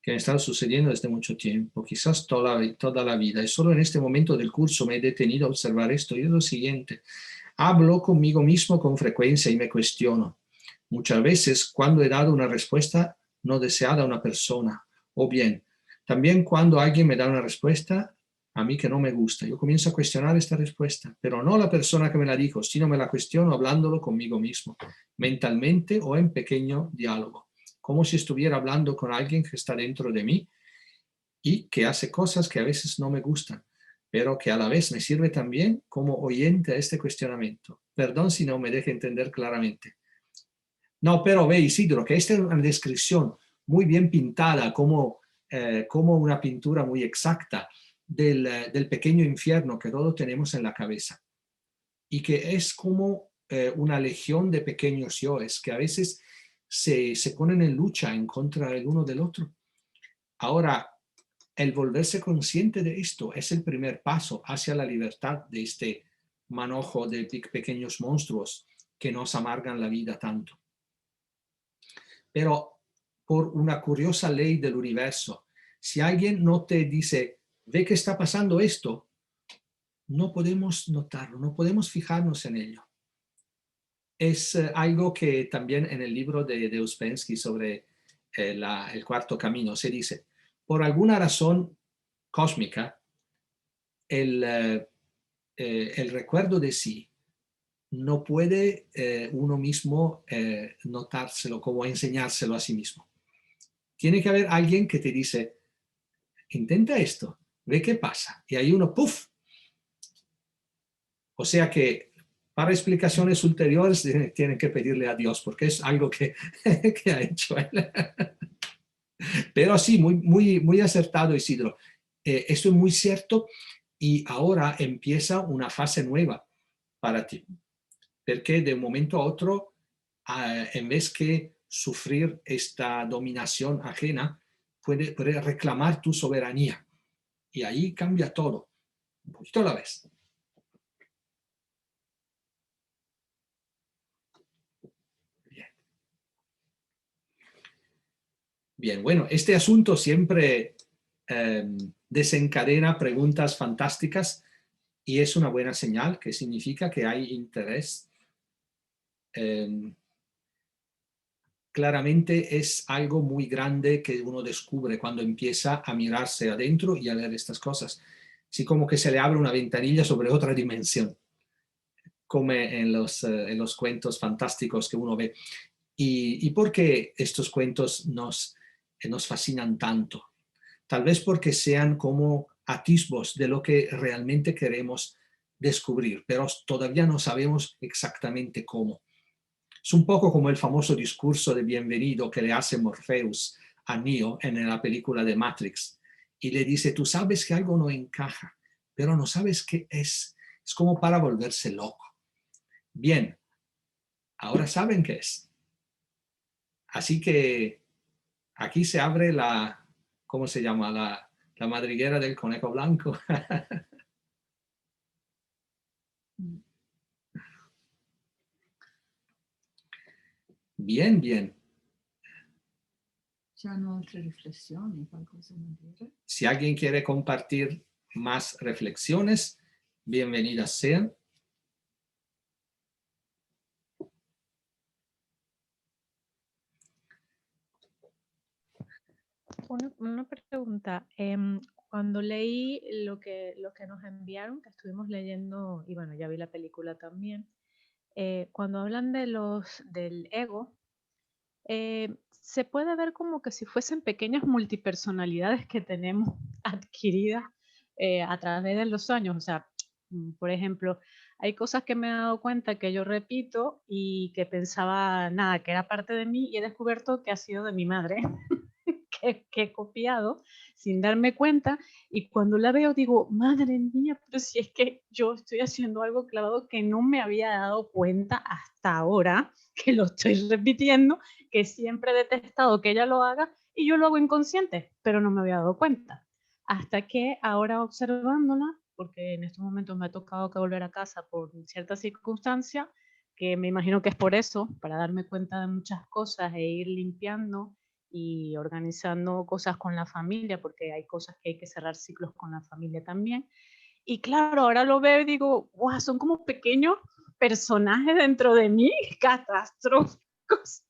que me está sucediendo desde mucho tiempo, quizás toda la vida, y solo en este momento del curso me he detenido a observar esto, y es lo siguiente. Hablo conmigo mismo con frecuencia y me cuestiono. Muchas veces cuando he dado una respuesta no deseada a una persona, o bien, también cuando alguien me da una respuesta a mí que no me gusta, yo comienzo a cuestionar esta respuesta, pero no la persona que me la dijo, sino me la cuestiono hablándolo conmigo mismo, mentalmente o en pequeño diálogo, como si estuviera hablando con alguien que está dentro de mí y que hace cosas que a veces no me gustan, pero que a la vez me sirve también como oyente a este cuestionamiento. Perdón si no me deje entender claramente. No, pero ve, Isidro, que esta es una descripción muy bien pintada, como una pintura muy exacta del pequeño infierno que todos tenemos en la cabeza. Y que es como una legión de pequeños yoes que a veces se ponen en lucha en contra el uno del otro. Ahora, el volverse consciente de esto es el primer paso hacia la libertad de este manojo de pequeños monstruos que nos amargan la vida tanto. Pero por una curiosa ley del universo, si alguien no te dice, ve que está pasando esto, no podemos notarlo, no podemos fijarnos en ello. Es algo que también en el libro de Uspensky sobre el cuarto camino se dice, por alguna razón cósmica, el recuerdo de sí no puede uno mismo notárselo, como enseñárselo a sí mismo. Tiene que haber alguien que te dice, intenta esto, ve qué pasa. Y ahí uno, ¡puf! O sea que para explicaciones ulteriores tienen que pedirle a Dios, porque es algo que ha hecho él. Pero sí, muy acertado, Isidro. Esto es muy cierto y ahora empieza una fase nueva para ti. Porque de un momento a otro, en vez que sufrir esta dominación ajena, puedes reclamar tu soberanía. Y ahí cambia todo, un poquito a la vez. Bien, bueno, este asunto siempre desencadena preguntas fantásticas y es una buena señal, que significa que hay interés. Claramente es algo muy grande que uno descubre cuando empieza a mirarse adentro y a ver estas cosas. Así como que se le abre una ventanilla sobre otra dimensión, como en los cuentos fantásticos que uno ve. ¿Y por qué estos cuentos nos fascinan tanto? Tal vez porque sean como atisbos de lo que realmente queremos descubrir, pero todavía no sabemos exactamente cómo. Es un poco como el famoso discurso de bienvenido que le hace Morpheus a Neo en la película de Matrix. y le dice, tú sabes que algo no encaja, pero no sabes qué es. Es como para volverse loco. Bien, ahora saben qué es. Así que aquí se abre la, ¿cómo se llama? La madriguera del conejo blanco. Bien, bien. C'hanno altre riflessioni, qualcosa da dire? Si alguien quiere compartir más reflexiones, bienvenidas sean. Una pregunta. Cuando leí lo que nos enviaron, que estuvimos leyendo, y bueno, ya vi la película también, cuando hablan del ego, se puede ver como que si fuesen pequeñas multipersonalidades que tenemos adquiridas a través de los años. O sea, por ejemplo, hay cosas que me he dado cuenta que yo repito y que pensaba, nada, que era parte de mí, y he descubierto que ha sido de mi madre. Que he copiado sin darme cuenta, y cuando la veo digo, madre mía, pero si es que yo estoy haciendo algo clavado que no me había dado cuenta hasta ahora, que lo estoy repitiendo, que siempre he detestado que ella lo haga y yo lo hago inconsciente, pero no me había dado cuenta. Hasta que ahora observándola, porque en estos momentos me ha tocado que volver a casa por cierta circunstancia, que me imagino que es por eso, para darme cuenta de muchas cosas e ir limpiando y organizando cosas con la familia, porque hay cosas que hay que cerrar ciclos con la familia también. Y claro, ahora lo veo y digo, wow, son como pequeños personajes dentro de mí, catastróficos,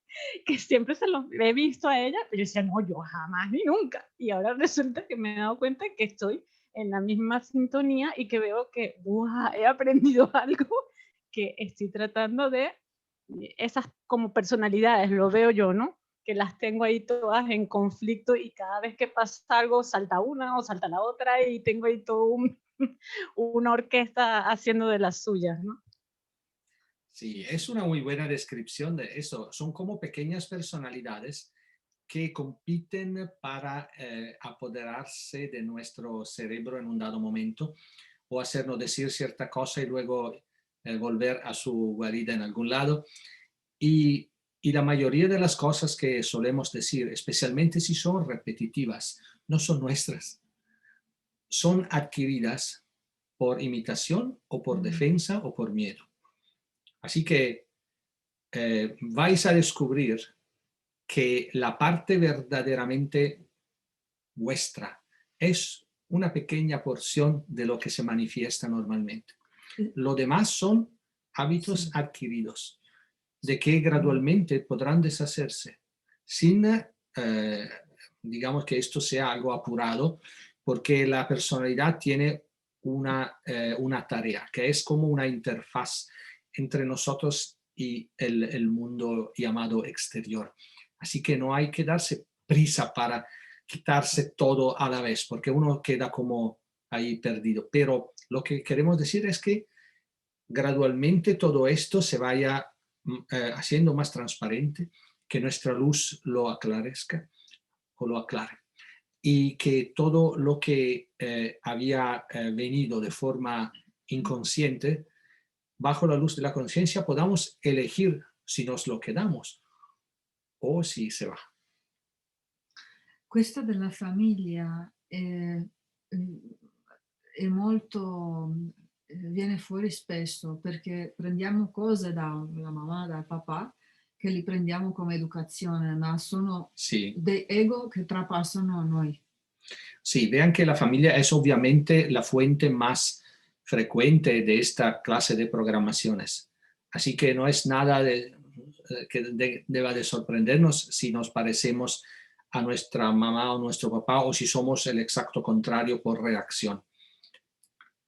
que siempre se los he visto a ella, pero yo decía, no, yo jamás ni nunca. Y ahora resulta que me he dado cuenta que estoy en la misma sintonía y que veo que, wow, he aprendido algo que estoy tratando de, esas como personalidades, lo veo yo, ¿no? Que las tengo ahí todas en conflicto y cada vez que pasa algo salta una o salta la otra y tengo ahí todo una orquesta haciendo de las suyas, ¿no? Sí, es una muy buena descripción de eso. Son como pequeñas personalidades que compiten para apoderarse de nuestro cerebro en un dado momento o hacernos decir cierta cosa y luego volver a su guarida en algún lado. Y la mayoría de las cosas que solemos decir, especialmente si son repetitivas, no son nuestras. Son adquiridas por imitación o por defensa o por miedo. Así que vais a descubrir que la parte verdaderamente vuestra es una pequeña porción de lo que se manifiesta normalmente. Lo demás son hábitos adquiridos, de que gradualmente podrán deshacerse, sin, digamos que esto sea algo apurado, porque la personalidad tiene una tarea, que es como una interfaz entre nosotros y el mundo llamado exterior. Así que no hay que darse prisa para quitarse todo a la vez, porque uno queda como ahí perdido. Pero lo que queremos decir es que gradualmente todo esto se vaya haciendo más transparente, que nuestra luz lo aclarezca o lo aclare, y que todo lo que había venido de forma inconsciente, bajo la luz de la conciencia, podamos elegir si nos lo quedamos o si se va. Questa della famiglia è molto, viene fuori spesso perché prendiamo cose dalla mamma, dal papà, che li prendiamo come educazione, ma sono Sí. dei ego che trapassano a noi. Sí, vean que la familia es obviamente la fuente más frecuente de esta clase de programaciones. Así que no es nada que deba de sorprendernos si nos parecemos a nuestra mamá o nuestro papá o si somos el exacto contrario por reacción.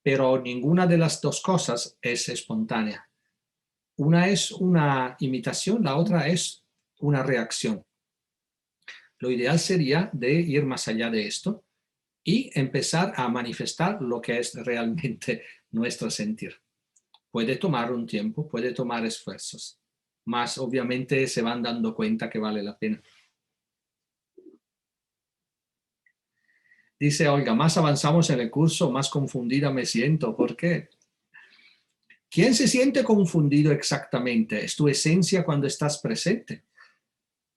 Pero ninguna de las dos cosas es espontánea. Una es una imitación, la otra es una reacción. Lo ideal sería de ir más allá de esto y empezar a manifestar lo que es realmente nuestro sentir. Puede tomar un tiempo, puede tomar esfuerzos, mas obviamente se van dando cuenta que vale la pena. Dice Olga, más avanzamos en el curso, más confundida me siento. ¿Por qué? ¿Quién se siente confundido exactamente? ¿Es tu esencia cuando estás presente?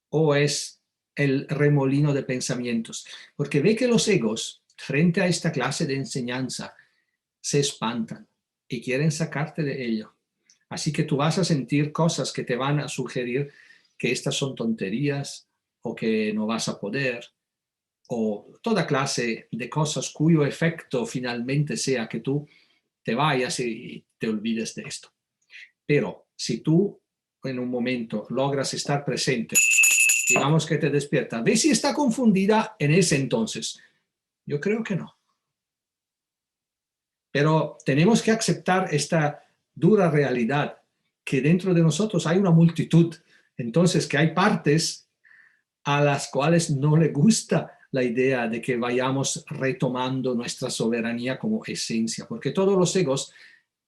¿O es el remolino de pensamientos? Porque ve que los egos, frente a esta clase de enseñanza, se espantan y quieren sacarte de ello. Así que tú vas a sentir cosas que te van a sugerir que estas son tonterías o que no vas a poder, o toda clase de cosas cuyo efecto finalmente sea que tú te vayas y te olvides de esto. Pero si tú en un momento logras estar presente, digamos que te despierta, ve si está confundida en ese entonces. Yo creo que no. Pero tenemos que aceptar esta dura realidad que dentro de nosotros hay una multitud. Entonces, que hay partes a las cuales no le gusta la idea de que vayamos retomando nuestra soberanía como esencia, porque todos los egos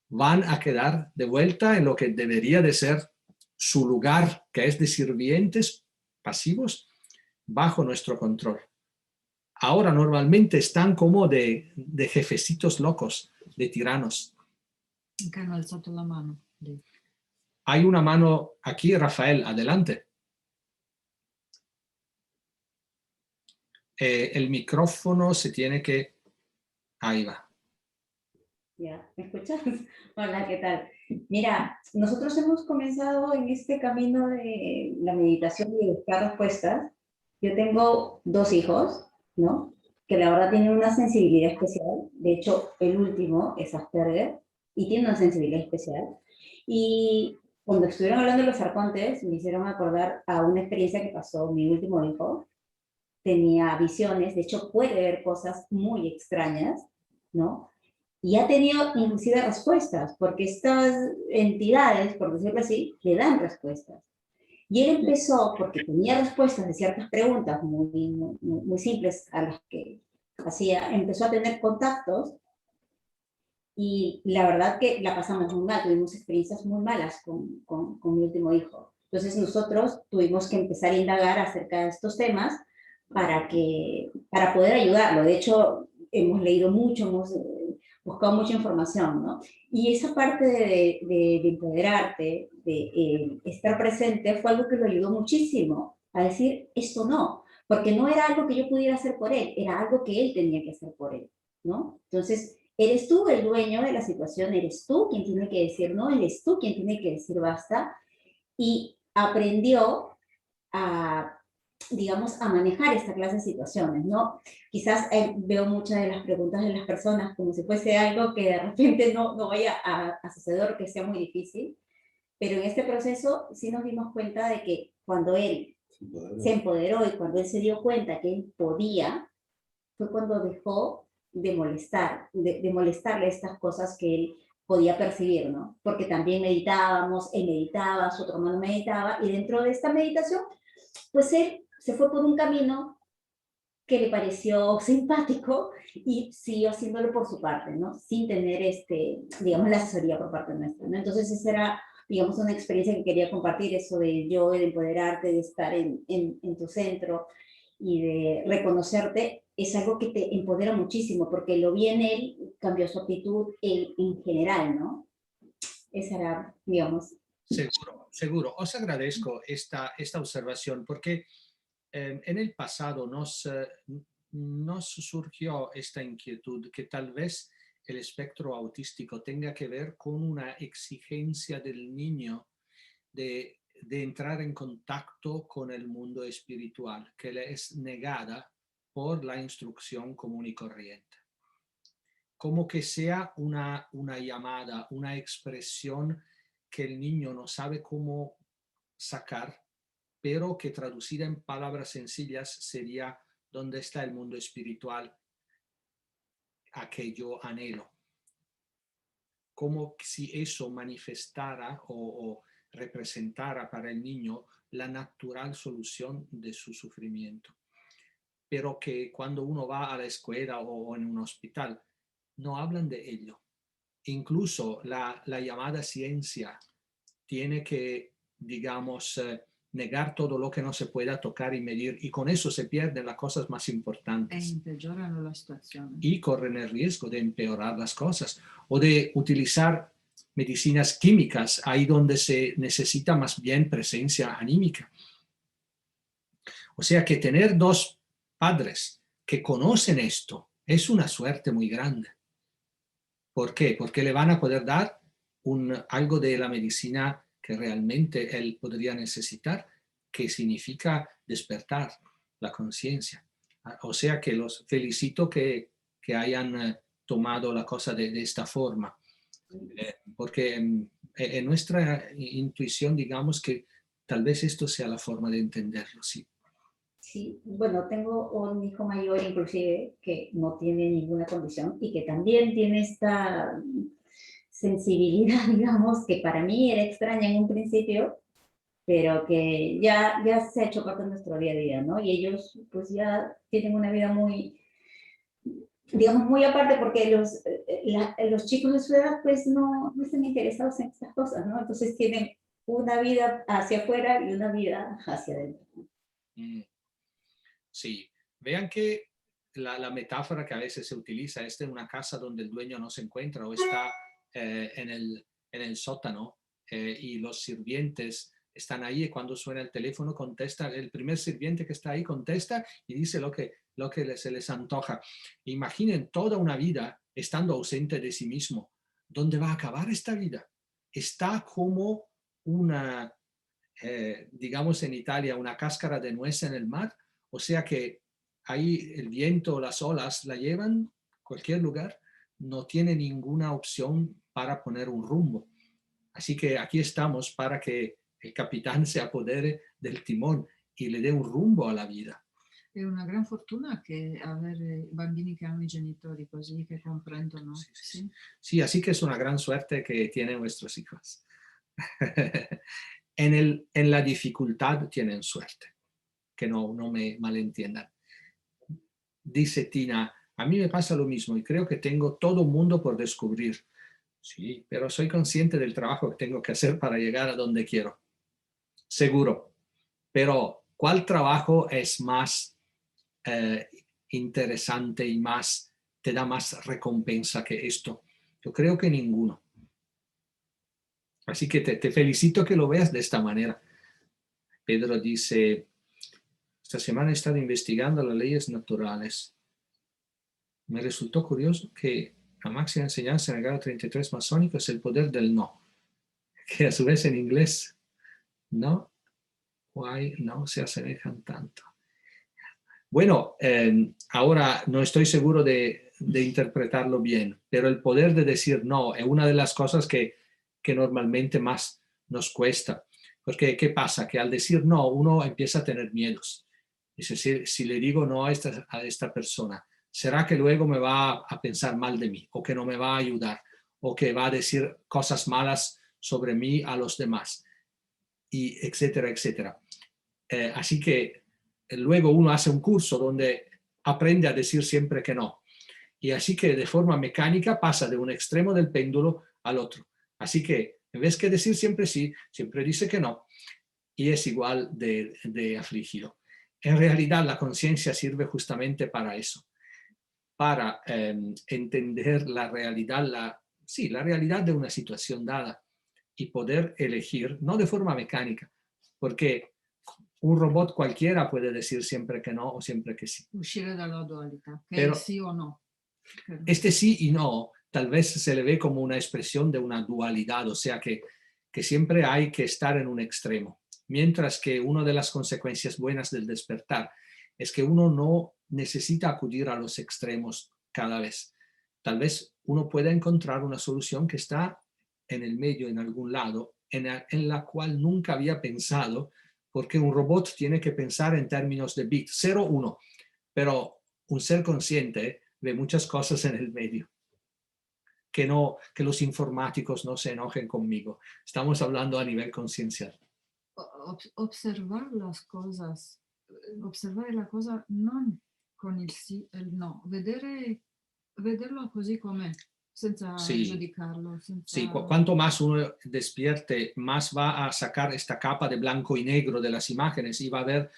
van a quedar de vuelta en lo que debería de ser su lugar, que es de sirvientes pasivos bajo nuestro control. Ahora normalmente están como de jefecitos locos, de tiranos. Che hanno alzato la mano. Hay una mano aquí, Rafael, adelante. El micrófono se tiene que... Ahí va. Ya, ¿me escuchas? Hola, ¿qué tal? Mira, nosotros hemos comenzado en este camino de la meditación y de buscar respuestas. Yo tengo 2 hijos, ¿no? Que la verdad tienen una sensibilidad especial. De hecho, el último es Asperger y tiene una sensibilidad especial. Y cuando estuvieron hablando de los arcontes, me hicieron acordar a una experiencia que pasó mi último hijo. Tenía visiones, de hecho puede ver cosas muy extrañas, ¿no? Y ha tenido inclusive respuestas, porque estas entidades, por decirlo así, le dan respuestas. Y él empezó, porque tenía respuestas de ciertas preguntas muy simples a las que hacía, empezó a tener contactos y la verdad que la pasamos muy mal, tuvimos experiencias muy malas con mi último hijo. Entonces nosotros tuvimos que empezar a indagar acerca de estos temas para poder ayudarlo. De hecho, hemos leído mucho, hemos buscado mucha información, ¿no? Y esa parte de empoderarte, de estar presente, fue algo que lo ayudó muchísimo a decir, esto no, porque no era algo que yo pudiera hacer por él, era algo que él tenía que hacer por él, ¿no? Entonces, eres tú el dueño de la situación, eres tú quien tiene que decir no, eres tú quien tiene que decir basta, y aprendió a, digamos, a manejar esta clase de situaciones, ¿no? Quizás veo muchas de las preguntas de las personas como si fuese algo que de repente no vaya a suceder o que sea muy difícil, pero en este proceso sí nos dimos cuenta de que cuando él se empoderó y cuando él se dio cuenta que él podía, fue cuando dejó de molestarle estas cosas que él podía percibir, ¿no? Porque también meditábamos, él meditaba, su otro hermano meditaba, y dentro de esta meditación, pues él se fue por un camino que le pareció simpático y siguió haciéndolo por su parte, ¿no? Sin tener, digamos, la asesoría por parte nuestra, ¿no? Entonces esa era, digamos, una experiencia que quería compartir, eso de yo, de empoderarte, de estar en tu centro y de reconocerte, es algo que te empodera muchísimo, porque lo vi en él, cambió su actitud en general, ¿no? Esa era, digamos... Seguro, seguro. Os agradezco esta observación porque en el pasado nos surgió esta inquietud que tal vez el espectro autístico tenga que ver con una exigencia del niño de entrar en contacto con el mundo espiritual, que le es negada por la instrucción común y corriente. Como que sea una llamada, una expresión que el niño no sabe cómo sacar, pero que traducida en palabras sencillas sería ¿dónde está el mundo espiritual a que yo anhelo? Como si eso manifestara o representara para el niño la natural solución de su sufrimiento. Pero que cuando uno va a la escuela o en un hospital, no hablan de ello. Incluso la llamada ciencia tiene que, digamos, negar todo lo que no se pueda tocar y medir, y con eso se pierden las cosas más e importantes impeggiorano la situazione. y corren el riesgo de empeorar las cosas o de utilizar medicinas químicas ahí donde se necesita más bien presencia anímica. O sea que tener dos padres que conocen esto es una suerte muy grande. ¿Por qué? Porque le van a poder dar algo de la medicina que realmente él podría necesitar, que significa despertar la conciencia. O sea que los felicito que hayan tomado la cosa de esta forma, porque en nuestra intuición digamos que tal vez esto sea la forma de entenderlo, sí. Sí, bueno, tengo un hijo mayor inclusive que no tiene ninguna condición y que también tiene esta sensibilidad, digamos, que para mí era extraña en un principio, pero que ya se ha hecho parte de nuestro día a día, ¿no? Y ellos pues ya tienen una vida muy, digamos, muy aparte porque los chicos de su edad pues no están interesados en estas cosas, ¿no? Entonces tienen una vida hacia afuera y una vida hacia adentro. Sí, vean que la metáfora que a veces se utiliza es de una casa donde el dueño no se encuentra o está en el sótano y los sirvientes están ahí y cuando suena el teléfono contesta, el primer sirviente que está ahí contesta y dice lo que se les antoja. Imaginen toda una vida estando ausente de sí mismo. ¿Dónde va a acabar esta vida? Está como una, digamos en Italia, una cáscara de nuez en el mar. O sea que ahí el viento, las olas la llevan a cualquier lugar, no tiene ninguna opción para poner un rumbo. Así que aquí estamos para que el capitán se apodere del timón y le dé un rumbo a la vida. È una gran fortuna che avere bambini che hanno i genitori così, che comprendono. Sí. Sí, así que es una gran suerte que tienen nuestros hijos. En la dificultad tienen suerte. Que no me malentiendan. Dice Tina, a mí me pasa lo mismo y creo que tengo todo un mundo por descubrir. Sí, pero soy consciente del trabajo que tengo que hacer para llegar a donde quiero. Seguro. Pero, ¿cuál trabajo es más interesante y te da más recompensa que esto? Yo creo que ninguno. Así que te felicito que lo veas de esta manera. Pedro dice, esta semana he estado investigando las leyes naturales. Me resultó curioso que la máxima enseñanza en el grado 33 masónico es el poder del no, que a su vez en inglés no, why no se asemejan tanto. Bueno, ahora no estoy seguro de interpretarlo bien, pero el poder de decir no es una de las cosas que normalmente más nos cuesta. Porque, ¿qué pasa? Que al decir no, uno empieza a tener miedos. Dice, si le digo no a esta persona, ¿será que luego me va a pensar mal de mí? ¿O que no me va a ayudar? ¿O que va a decir cosas malas sobre mí a los demás? Y etcétera, etcétera. Así que luego uno hace un curso donde aprende a decir siempre que no. Y así que de forma mecánica pasa de un extremo del péndulo al otro. Así que en vez que decir siempre sí, siempre dice que no. Y es igual de afligido. En realidad la conciencia sirve justamente para eso, para entender la realidad, la realidad de una situación dada y poder elegir, no de forma mecánica, porque un robot cualquiera puede decir siempre que no o siempre que sí. Uscire dalla dualità, che Pero è sì o no. este sí y no tal vez se le ve como una expresión de una dualidad, o sea que siempre hay que estar en un extremo. Mientras que una de las consecuencias buenas del despertar es que uno no necesita acudir a los extremos cada vez. Tal vez uno pueda encontrar una solución que está en el medio, en algún lado, en la cual nunca había pensado, porque un robot tiene que pensar en términos de bit, 0, 1, pero un ser consciente ve muchas cosas en el medio. Que los informáticos no se enojen conmigo. Estamos hablando a nivel conciencial. Observar las cosas, observare la cosa non con il sì e il no, vederlo così com'è, senza Sì. giudicarlo. Sí, cuanto más uno despierte, más va a sacar esta capa de blanco y negro de las imágenes y va a ver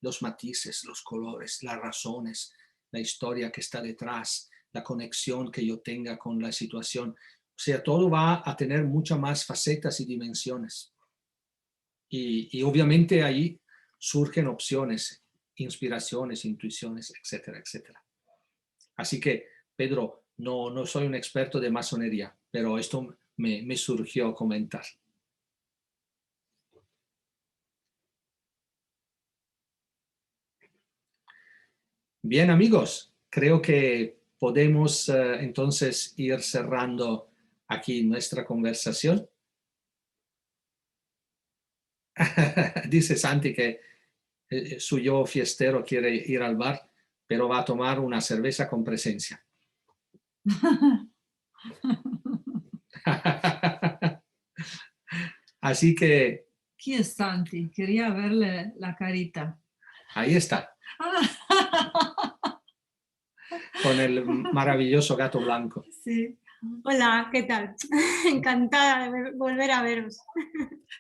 los matices, los colores, las razones, la historia que está detrás, la conexión que yo tenga con la situación. O sea, todo va a tener muchas más facetas y dimensiones. Y obviamente ahí surgen opciones, inspiraciones, intuiciones, etcétera, etcétera. Así que, Pedro, no soy un experto de masonería, pero esto me surgió comentar. Bien, amigos, creo que podemos entonces ir cerrando aquí nuestra conversación. Dice Santi que su yo fiestero quiere ir al bar, pero va a tomar una cerveza con presencia. Así que... Chi è Santi? Quería verle la carita. Ahí está, con el maravilloso gato blanco. Sí. Hola, ¿qué tal? Encantada de volver a veros.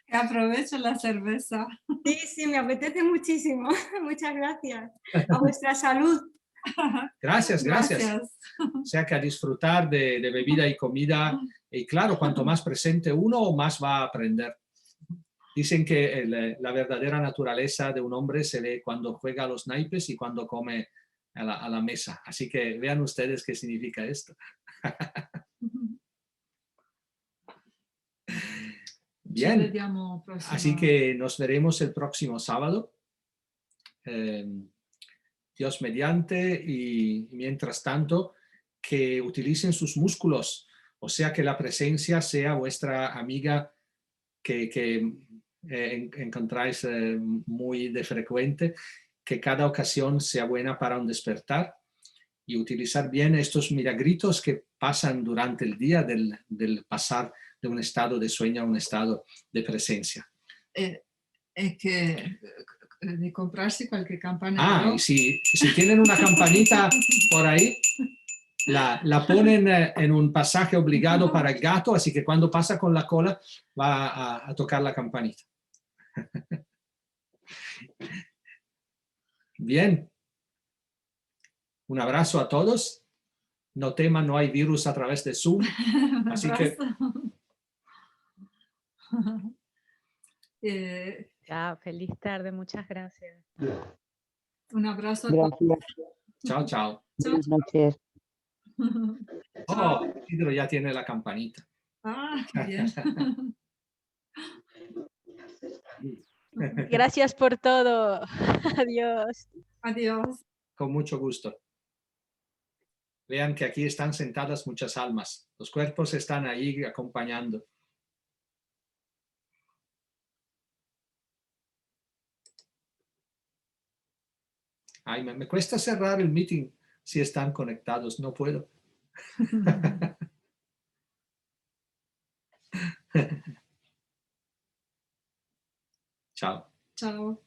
Que aprovecho la cerveza. Sí, sí, me apetece muchísimo. Muchas gracias. A vuestra salud. Gracias, gracias. O sea que a disfrutar de bebida y comida. Y claro, cuanto más presente uno, más va a aprender. Dicen que la verdadera naturaleza de un hombre se ve cuando juega a los naipes y cuando come a la mesa. Así que vean ustedes qué significa esto. Bien, así que nos veremos el próximo sábado. Dios mediante, y mientras tanto, que utilicen sus músculos, o sea, que la presencia sea vuestra amiga que encontráis muy de frecuente, que cada ocasión sea buena para un despertar y utilizar bien estos milagritos que pasan durante el día del pasar de un estado de sueño a un estado de presencia. Que de comprarse cualquier campanella. Ah, y si tienen una campanita por ahí, la ponen en un pasaje obligado para el gato, así que cuando pasa con la cola va a tocar la campanita. Bien. Un abrazo a todos. No teman, no hay virus a través de Zoom. Así que... Chao, feliz tarde, muchas gracias. Un abrazo a Gracias. Chao, chao. Buenas noches. Oh, Isidro ya tiene la campanita. Ah, qué bien. Gracias por todo. Adiós. Adiós. Con mucho gusto. Vean que aquí están sentadas muchas almas. Los cuerpos están ahí acompañando. Ay, me cuesta cerrar el meeting si están conectados. No puedo. Chao. Chao.